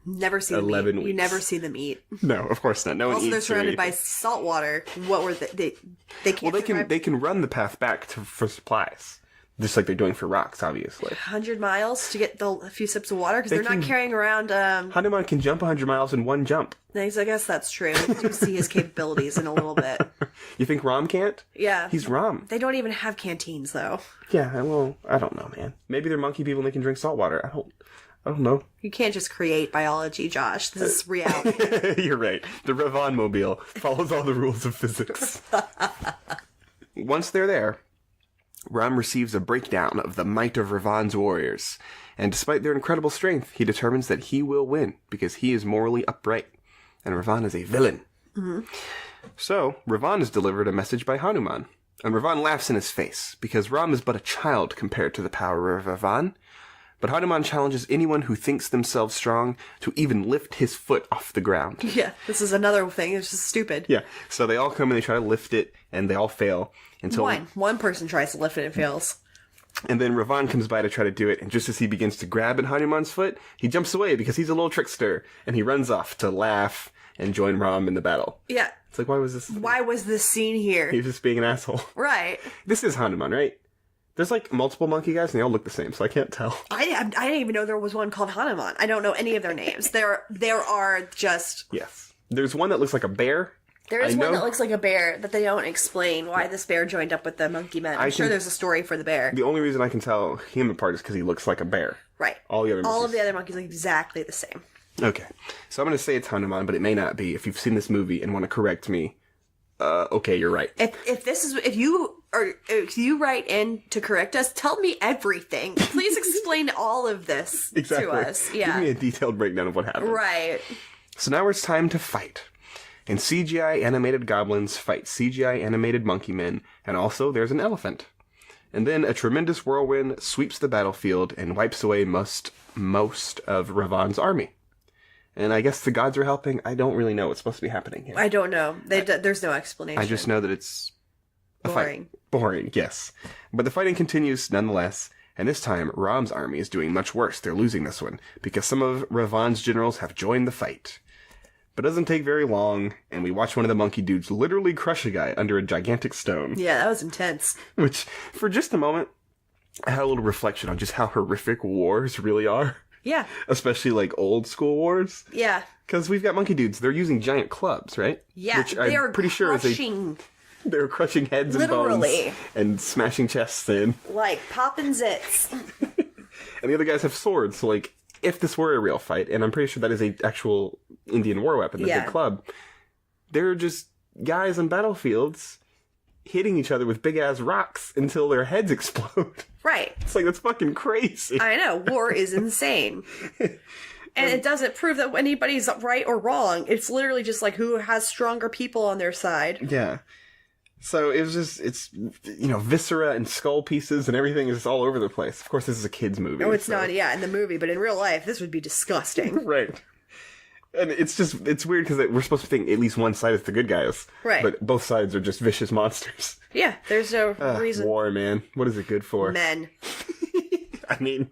Never see them 11 eat. weeks. You never see them eat. No, of course not. No one eats. Also, they're surrounded by salt water. What were they can't. Well, they can run the path back for supplies, just like they're doing for rocks, obviously. 100 miles to get a few sips of water because they're not carrying around. Hanuman can jump 100 miles in one jump. I guess that's true. You see his capabilities in a little bit. You think Ram can't? Yeah, he's Ram. They don't even have canteens, though. Yeah, well, I don't know, man. Maybe they're monkey people and they can drink salt water. I don't know. You can't just create biology, Josh. This is reality. You're right. The Ravan Mobile follows all the rules of physics. Once they're there, Ram receives a breakdown of the might of Ravan's warriors, and despite their incredible strength, he determines that he will win because he is morally upright, and Ravan is a villain. Mm-hmm. So, Ravan is delivered a message by Hanuman, and Ravan laughs in his face because Ram is but a child compared to the power of Ravan. But Hanuman challenges anyone who thinks themselves strong to even lift his foot off the ground. Yeah, this is another thing. It's just stupid. Yeah, so they all come and they try to lift it, and they all fail. Until One person tries to lift it and fails. And then Ravan comes by to try to do it, and just as he begins to grab at Hanuman's foot, he jumps away because he's a little trickster, and he runs off to laugh and join Ram in the battle. Yeah. It's like, why was this scene here? He was just being an asshole. Right. This is Hanuman, right? There's, like, multiple monkey guys, and they all look the same, so I can't tell. I didn't even know there was one called Hanuman. I don't know any of their names. There are just... Yes. There's one that looks like a bear. There is one that looks like a bear that they don't explain why this bear joined up with the monkey men. I'm sure there's a story for the bear. The only reason I can tell him apart is because he looks like a bear. Right. All of the other monkeys look exactly the same. Okay. So I'm going to say it's Hanuman, but it may not be. If you've seen this movie and want to correct me, okay, you're right. If you write in to correct us, tell me everything. Please explain all of this to us. Yeah. Give me a detailed breakdown of what happened. Right. So now it's time to fight. And CGI animated goblins fight CGI animated monkey men, and also there's an elephant. And then a tremendous whirlwind sweeps the battlefield and wipes away most of Ravan's army. And I guess the gods are helping. I don't really know what's supposed to be happening here. I don't know. There's no explanation. I just know that it's boring. Boring, yes. But the fighting continues nonetheless, and this time Ram's army is doing much worse. They're losing this one, because some of Ravan's generals have joined the fight. But it doesn't take very long, and we watch one of the monkey dudes literally crush a guy under a gigantic stone. Yeah, that was intense. Which, for just a moment, I had a little reflection on just how horrific wars really are. Yeah. Especially, like, old school wars. Yeah. Because we've got monkey dudes. They're using giant clubs, right? Yeah, which I'm pretty sure they're crushing heads and bones. And smashing chests in. Like, popping zits. And the other guys have swords, so, like, if this were a real fight, and I'm pretty sure that is a actual Indian war weapon, the big club, they're just guys on battlefields hitting each other with big-ass rocks until their heads explode. Right. It's like, that's fucking crazy. I know. War is insane. And it doesn't prove that anybody's right or wrong. It's literally just like who has stronger people on their side. Yeah. So it was just, it's, you know, viscera and skull pieces and everything is just all over the place. Of course, this is a kid's movie. Oh, it's not, in the movie, but in real life, this would be disgusting. Right. And it's just, it's weird because we're supposed to think at least one side is the good guys. Right. But both sides are just vicious monsters. Yeah, there's no reason. War, man. What is it good for? Men. I mean...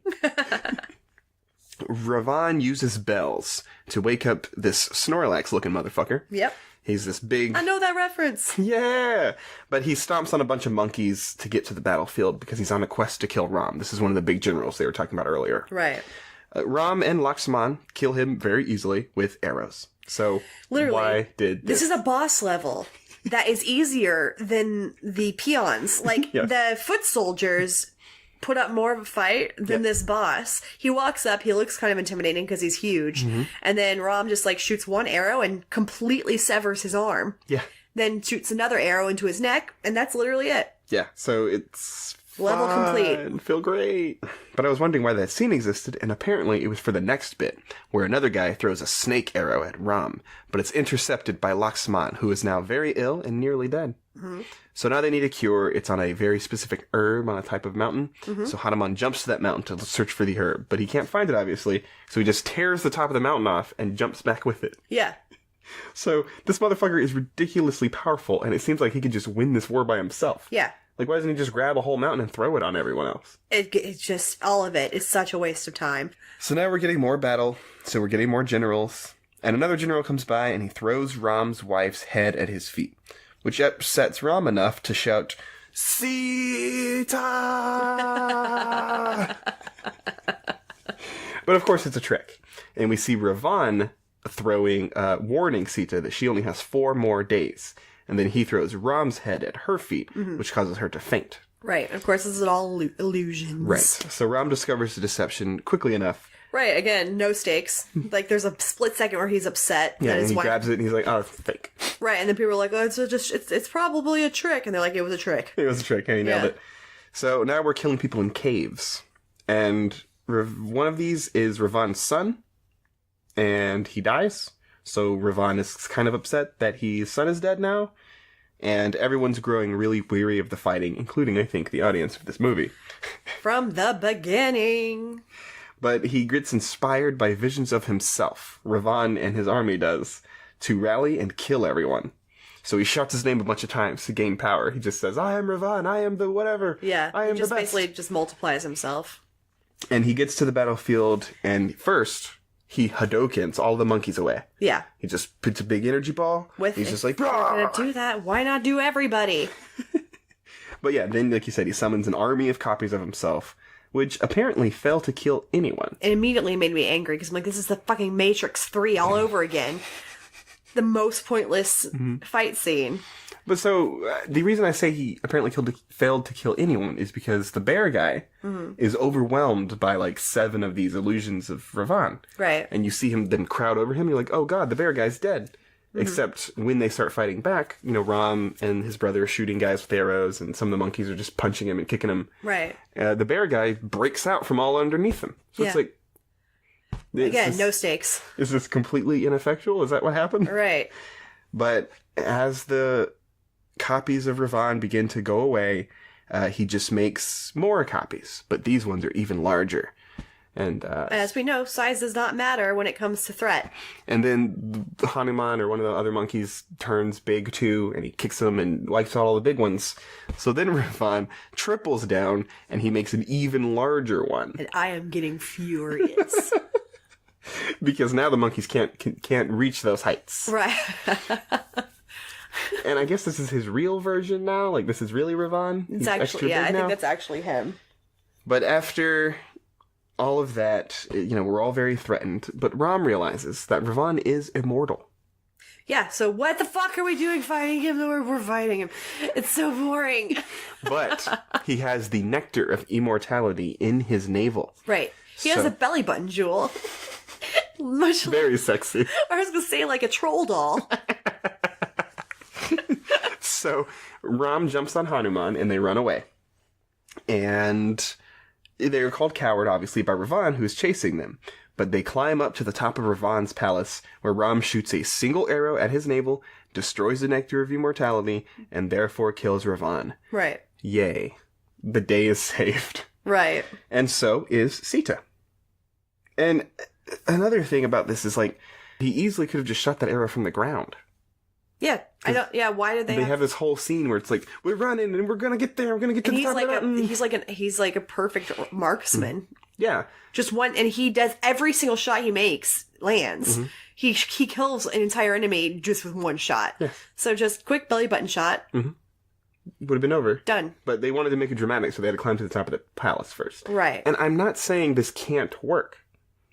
Ravan uses bells to wake up this Snorlax-looking motherfucker. Yep. He's this big... I know that reference. Yeah! But he stomps on a bunch of monkeys to get to the battlefield because he's on a quest to kill Ram. This is one of the big generals they were talking about earlier. Right. Ram and Lakshman kill him very easily with arrows. So, literally, why did this? This is a boss level that is easier than the peons. Like, yes. The foot soldiers... put up more of a fight than this boss. He walks up, he looks kind of intimidating because he's huge, and then Ram just, like, shoots one arrow and completely severs his arm. Yeah. Then shoots another arrow into his neck, and that's literally it. Yeah, so it's level complete. Feel great. But I was wondering why that scene existed, and apparently it was for the next bit, where another guy throws a snake arrow at Ram, but it's intercepted by Lakshman, who is now very ill and nearly dead. Mm-hmm. So now they need a cure. It's on a very specific herb on a type of mountain. Mm-hmm. So Hanuman jumps to that mountain to search for the herb, but he can't find it, obviously. So he just tears the top of the mountain off and jumps back with it. Yeah. So this motherfucker is ridiculously powerful, and it seems like he could just win this war by himself. Yeah. Like, why doesn't he just grab a whole mountain and throw it on everyone else? It's just, all of it is such a waste of time. So now we're getting more battle, so we're getting more generals. And another general comes by, and he throws Ram's wife's head at his feet, which upsets Ram enough to shout, Sita! But of course it's a trick. And we see Ravan warning Sita that she only has 4 more days. And then he throws Ram's head at her feet, which causes her to faint. Right. Of course, this is all illusions. Right. So Ram discovers the deception quickly enough. Right. Again, no stakes. Like, there's a split second where he's upset. Yeah, and he grabs it and he's like, oh, it's fake. Right. And then people are like, oh, it's probably a trick. And they're like, it was a trick. It was a trick. He nailed it. So now we're killing people in caves. And one of these is Ravan's son. And he dies. So Ravan is kind of upset that his son is dead now. And everyone's growing really weary of the fighting, including, I think, the audience of this movie. From the beginning. But he gets inspired by visions of himself, Ravan and his army does, to rally and kill everyone. So he shouts his name a bunch of times to gain power. He just says, I am Ravan, I am the whatever. Yeah, I am just the best. basically just multiplies himself. And he gets to the battlefield, and first, he Hadokens all the monkeys away. Yeah. He just puts a big energy ball. He's just like, if you're gonna do that, why not do everybody? But yeah, then, like you said, he summons an army of copies of himself, which apparently failed to kill anyone. It immediately made me angry, because I'm like, this is the fucking Matrix 3 all over again. The most pointless fight scene. But so, the reason I say he apparently failed to kill anyone is because the bear guy is overwhelmed by, like, 7 of these illusions of Ravan. Right. And you see him then crowd over him, you're like, oh god, the bear guy's dead. Except when they start fighting back, you know, Ram and his brother are shooting guys with arrows, and some of the monkeys are just punching him and kicking him. Right. The bear guy breaks out from all underneath him. So it's like... Again, no stakes. Is this completely ineffectual? Is that what happened? Right. But as the copies of Ravan begin to go away, he just makes more copies. But these ones are even larger. And as we know, size does not matter when it comes to threat. And then Hanuman, or one of the other monkeys, turns big too, and he kicks them and wipes out all the big ones. So then Ravan triples down, and he makes an even larger one. And I am getting furious. Because now the monkeys can't reach those heights. Right. And I guess this is his real version now. Like, this is really Ravan. It's actually, I think that's actually him. But after all of that, we're all very threatened. But Ram realizes that Ravan is immortal. Yeah, so what the fuck are we doing fighting him? We're fighting him. It's so boring. But he has the nectar of immortality in his navel. Right. He has a belly button jewel. Very sexy. I was going to say like a troll doll. So Ram jumps on Hanuman and they run away. And they're called coward, obviously, by Ravan, who's chasing them. But they climb up to the top of Ravan's palace, where Ram shoots a single arrow at his navel, destroys the nectar of immortality, and therefore kills Ravan. Right. Yay. The day is saved. Right. And so is Sita. And another thing about this is, like, he easily could have just shot that arrow from the ground. Yeah, why did they have this whole scene where it's like, we're running and we're gonna get there, we're gonna get to the top of the mountain. He's like a perfect marksman. Yeah. Just one, and he does every single shot he makes lands. Mm-hmm. He kills an entire enemy just with one shot. Yeah. So just quick belly button shot. Mm-hmm. Would have been over. Done. But they wanted to make it dramatic, so they had to climb to the top of the palace first. Right. And I'm not saying this can't work.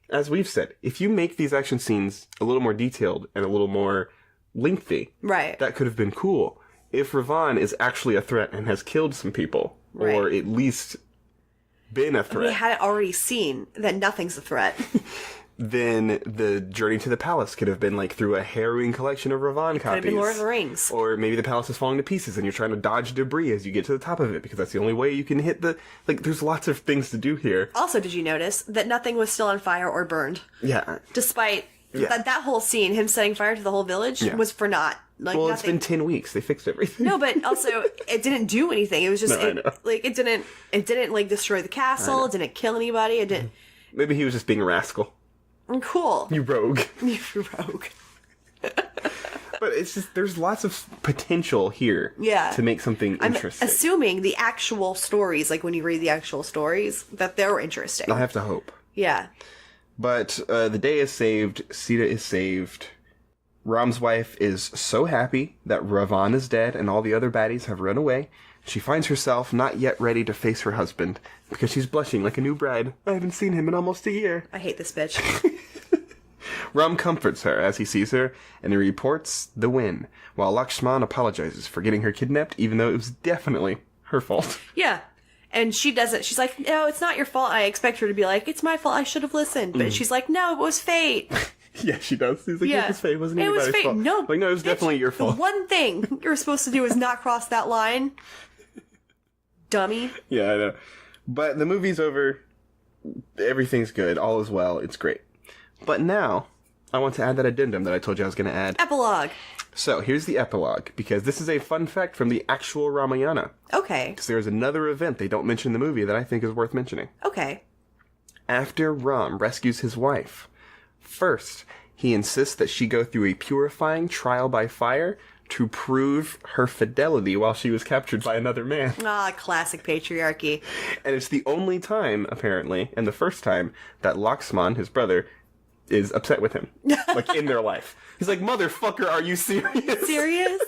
As we've said, if you make these action scenes a little more detailed and a little more lengthy, right, that could have been cool. If Ravan is actually a threat and has killed some people, right, or at least been a threat. We had already seen that nothing's a threat. Then the journey to the palace could have been like through a harrowing collection of Ravan copies. Could have been Lord of the Rings. Or maybe the palace is falling to pieces and you're trying to dodge debris as you get to the top of it because that's the only way you can hit the... Like, there's lots of things to do here. Also, did you notice that nothing was still on fire or burned? Yeah. Despite that whole scene, him setting fire to the whole village, was for naught. Like, well, nothing. It's been 10 weeks. They fixed everything. No, but also, it didn't do anything. It was just, it didn't, like, destroy the castle. It didn't kill anybody. It didn't... Maybe he was just being a rascal. Cool. You rogue. You rogue. But it's just, there's lots of potential here to make something interesting. I'm assuming the actual stories, like when you read the actual stories, that they're interesting. I'll have to hope. Yeah. But the day is saved. Sita is saved. Ram's wife is so happy that Ravan is dead and all the other baddies have run away. She finds herself not yet ready to face her husband because she's blushing like a new bride. I haven't seen him in almost a year. I hate this bitch. Ram comforts her as he sees her, and he reports the win, while Lakshman apologizes for getting her kidnapped, even though it was definitely her fault. Yeah. And she doesn't. She's like, no, it's not your fault. I expect her to be like, it's my fault. I should have listened. But she's like, no, it was fate. Yeah, she does. He's like, it was fate. It wasn't anybody's fault. No, like, no, it was definitely your fault. The one thing you're supposed to do is not cross that line. Dummy. Yeah, I know. But the movie's over. Everything's good. All is well. It's great. But now, I want to add that addendum that I told you I was going to add. Epilogue. So, here's the epilogue, because this is a fun fact from the actual Ramayana. Okay. Because there's another event they don't mention in the movie that I think is worth mentioning. Okay. After Ram rescues his wife, first, he insists that she go through a purifying trial by fire to prove her fidelity while she was captured by another man. Ah, classic patriarchy. And it's the only time, apparently, and the first time, that Lakshman, his brother, is upset with him. Like, in their life. He's like, motherfucker, are you serious? Serious?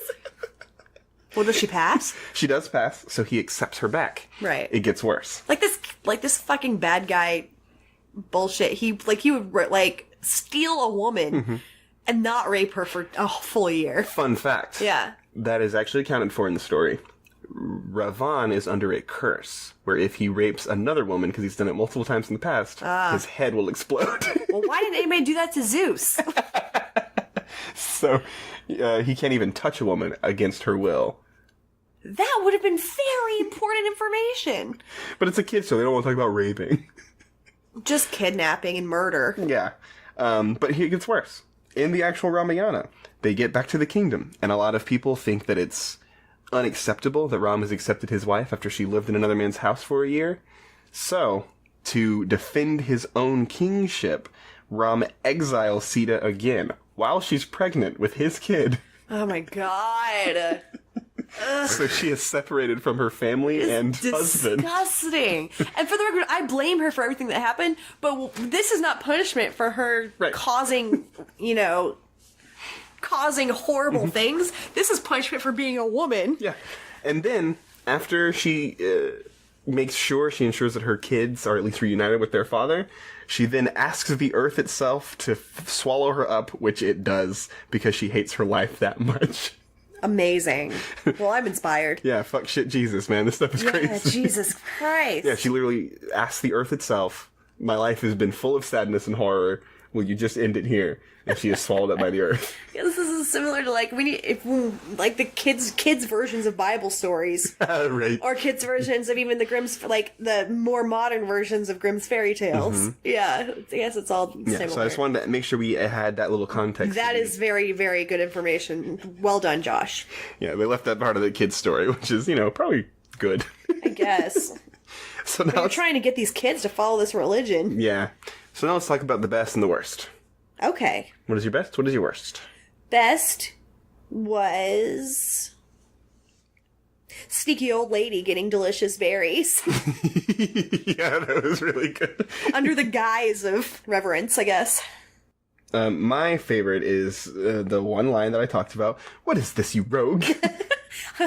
Well, does she pass? She does pass, so he accepts her back. Right. It gets worse. Like this fucking bad guy bullshit. He would, steal a woman and not rape her for a full year. Fun fact. Yeah. That is actually accounted for in the story. Ravan is under a curse, where if he rapes another woman, because he's done it multiple times in the past, his head will explode. Well, why didn't anybody do that to Zeus? So, he can't even touch a woman against her will. That would have been very important information. But it's a kid, so they don't want to talk about raping. Just kidnapping and murder. Yeah. But here it gets worse. In the actual Ramayana, they get back to the kingdom, and a lot of people think that it's unacceptable that Ram has accepted his wife after she lived in another man's house for a year. So, to defend his own kingship, Ram exiles Sita again, while she's pregnant with his kid. Oh my god. So she is separated from her family and husband. Disgusting. And for the record, I blame her for everything that happened, but this is not punishment for her causing horrible things. This is punishment for being a woman. Yeah. And then, after she she ensures that her kids are at least reunited with their father, she then asks the earth itself to swallow her up, which it does, because she hates her life that much. Amazing. Well, I'm inspired. Yeah, fuck shit Jesus, man. This stuff is crazy. Jesus Christ. Yeah, she literally asks the earth itself, my life has been full of sadness and horror. Will you just end it here? And she is swallowed up by the earth. Yeah, this is similar to the kids versions of Bible stories, right? Or kids versions of even the Grimm's, the more modern versions of Grimm's fairy tales. Mm-hmm. Yeah, I guess it's all similar. So I just wanted to make sure we had that little context. That is very, very good information. Well done, Josh. Yeah, they left that part of the kid's story, which is probably good. I guess. So now you're trying to get these kids to follow this religion. Yeah. So now let's talk about the best and the worst. Okay. What is your best? What is your worst? Best was sneaky old lady getting delicious berries. Yeah, that was really good. Under the guise of reverence, I guess. My favorite is the one line that I talked about. What is this, you rogue?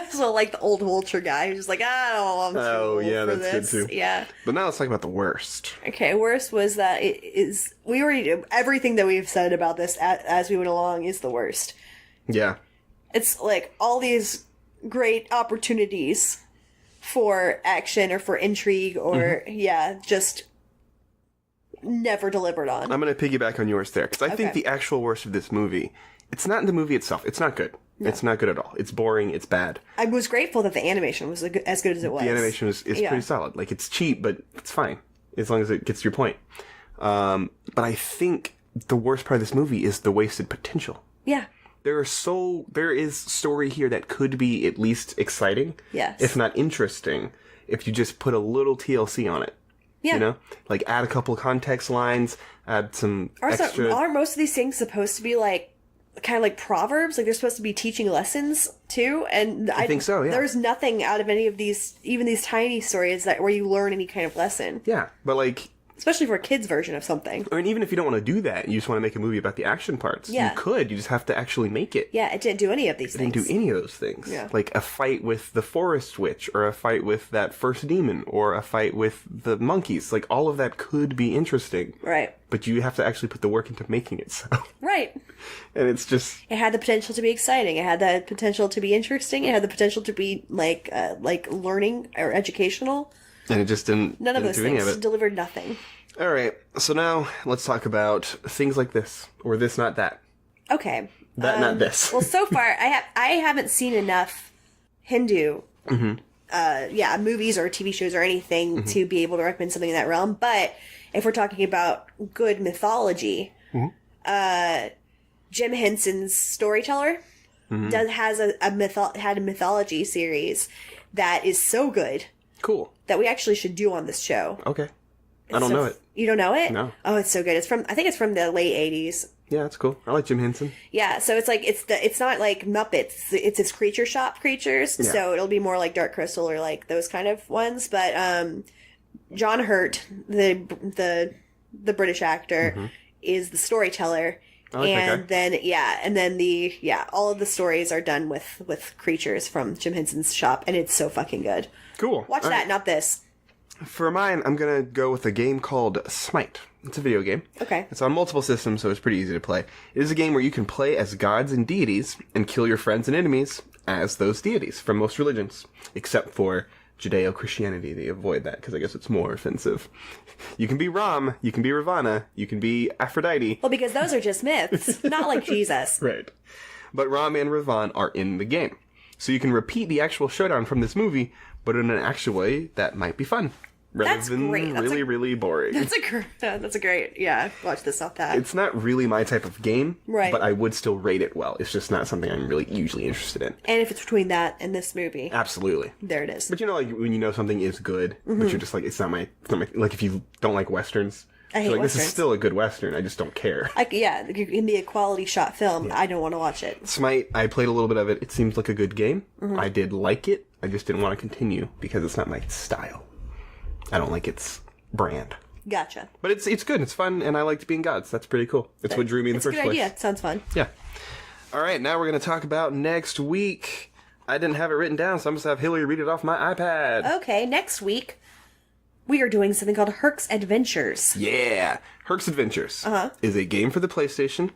So like the old vulture guy who's like, I'm too old for this. Good too. Yeah. But now let's talk about the worst. Okay, worst was that we already, everything that we've said about this as we went along is the worst. Yeah. It's like all these great opportunities for action or for intrigue or, just never delivered on. I'm going to piggyback on yours there, because I think the actual worst of this movie, it's not in the movie itself. It's not good. No. It's not good at all. It's boring. It's bad. I was grateful that the animation was as good as it was. The animation is pretty solid. Like, it's cheap, but it's fine, as long as it gets your point. But I think the worst part of this movie is the wasted potential. Yeah. There is story here that could be at least exciting. Yes. If not interesting, if you just put a little TLC on it. Yeah. Like add a couple of context lines, add some extra... Are most of these things supposed to be kind of like proverbs? Like they're supposed to be teaching lessons too? And I think so, yeah. There's nothing out of any of these, even these tiny stories where you learn any kind of lesson. Yeah, but especially for a kid's version of something. I mean, even if you don't want to do that, you just want to make a movie about the action parts. Yeah. You could. You just have to actually make it. Yeah, it didn't do any of these things. It didn't do any of those things. Yeah. Like a fight with the forest witch, or a fight with that first demon, or a fight with the monkeys. Like, all of that could be interesting. Right. But you have to actually put the work into making it so. Right. And it's just... It had the potential to be exciting. It had the potential to be interesting. It had the potential to be, like learning or educational. And it just didn't... None of those things. Delivered nothing. Alright, so now let's talk about things like this, or this, not that. Okay. That, not this. Well, so far, I haven't seen enough Hindu, movies or TV shows or anything to be able to recommend something in that realm, but if we're talking about good mythology, Jim Henson's Storyteller had a mythology series that is so good. Cool. That we actually should do on this show. Okay. I don't know it. You don't know it? No. Oh, it's so good. I think it's from the late 80s. Yeah, that's cool. I like Jim Henson. Yeah, so it's not like Muppets. It's his creature shop creatures. Yeah. So it'll be more like Dark Crystal or like those kind of ones. But John Hurt, the British actor, is the storyteller. I like that guy. And then all of the stories are done with creatures from Jim Henson's shop, and it's so fucking good. Cool. Watch that, not this. For mine, I'm going to go with a game called Smite. It's a video game. Okay. It's on multiple systems, so it's pretty easy to play. It is a game where you can play as gods and deities and kill your friends and enemies as those deities from most religions, except for Judeo-Christianity. They avoid that because I guess it's more offensive. You can be Ram, you can be Ravana, you can be Aphrodite. Well, because those are just myths, not like Jesus. Right. But Ram and Ravan are in the game. So you can repeat the actual showdown from this movie, but in an actual way that might be fun. Rather than great. Really boring. That's a great, watch this off that. It's not really my type of game, right? But I would still rate it well. It's just not something I'm really usually interested in. And if it's between that and this movie. Absolutely. There it is. But like when you know something is good, but you're just like, it's not my, like if you don't like Westerns, I hate like, Westerns. This is still a good Western. I just don't care. Yeah, it can be a quality shot film. Yeah. I don't want to watch it. Smite, I played a little bit of it. It seems like a good game. Mm-hmm. I did like it. I just didn't want to continue because it's not my style. I don't like its brand. Gotcha. But it's good. It's fun, and I liked being gods. That's pretty cool. It's what drew me in the first place. It's a good idea. It sounds fun. Yeah. All right, now we're going to talk about next week. I didn't have it written down, so I'm just going to have Hillary read it off my iPad. Okay, next week, we are doing something called Herc's Adventures. Yeah. Herc's Adventures is a game for the PlayStation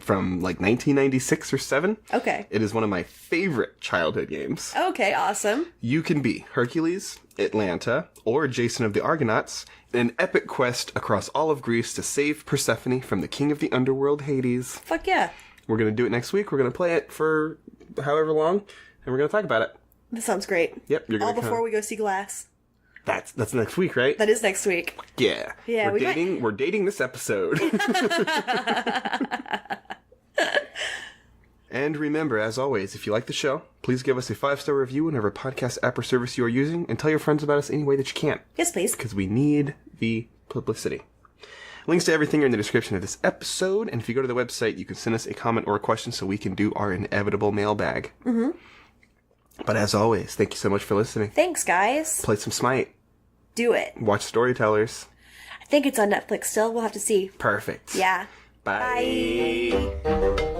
from like 1996 or 7. Okay. It is one of my favorite childhood games. Okay, awesome. You can be Hercules, Atlanta, or Jason of the Argonauts in an epic quest across all of Greece to save Persephone from the king of the underworld, Hades. Fuck yeah. We're going to do it next week. We're going to play it for however long, and we're going to talk about it. That sounds great. Yep. All before we go see Glass. That's next week, right? That is next week. Yeah. Yeah, we're dating this episode. And remember, as always, if you like the show, please give us a 5-star review in whatever podcast app or service you are using, and tell your friends about us any way that you can. Yes, please. Because we need the publicity. Links to everything are in the description of this episode, and if you go to the website, you can send us a comment or a question so we can do our inevitable mailbag. Mm-hmm. But as always, thank you so much for listening. Thanks, guys. Play some Smite. Do it. Watch Storytellers. I think it's on Netflix still. We'll have to see. Perfect. Yeah. Bye. Bye.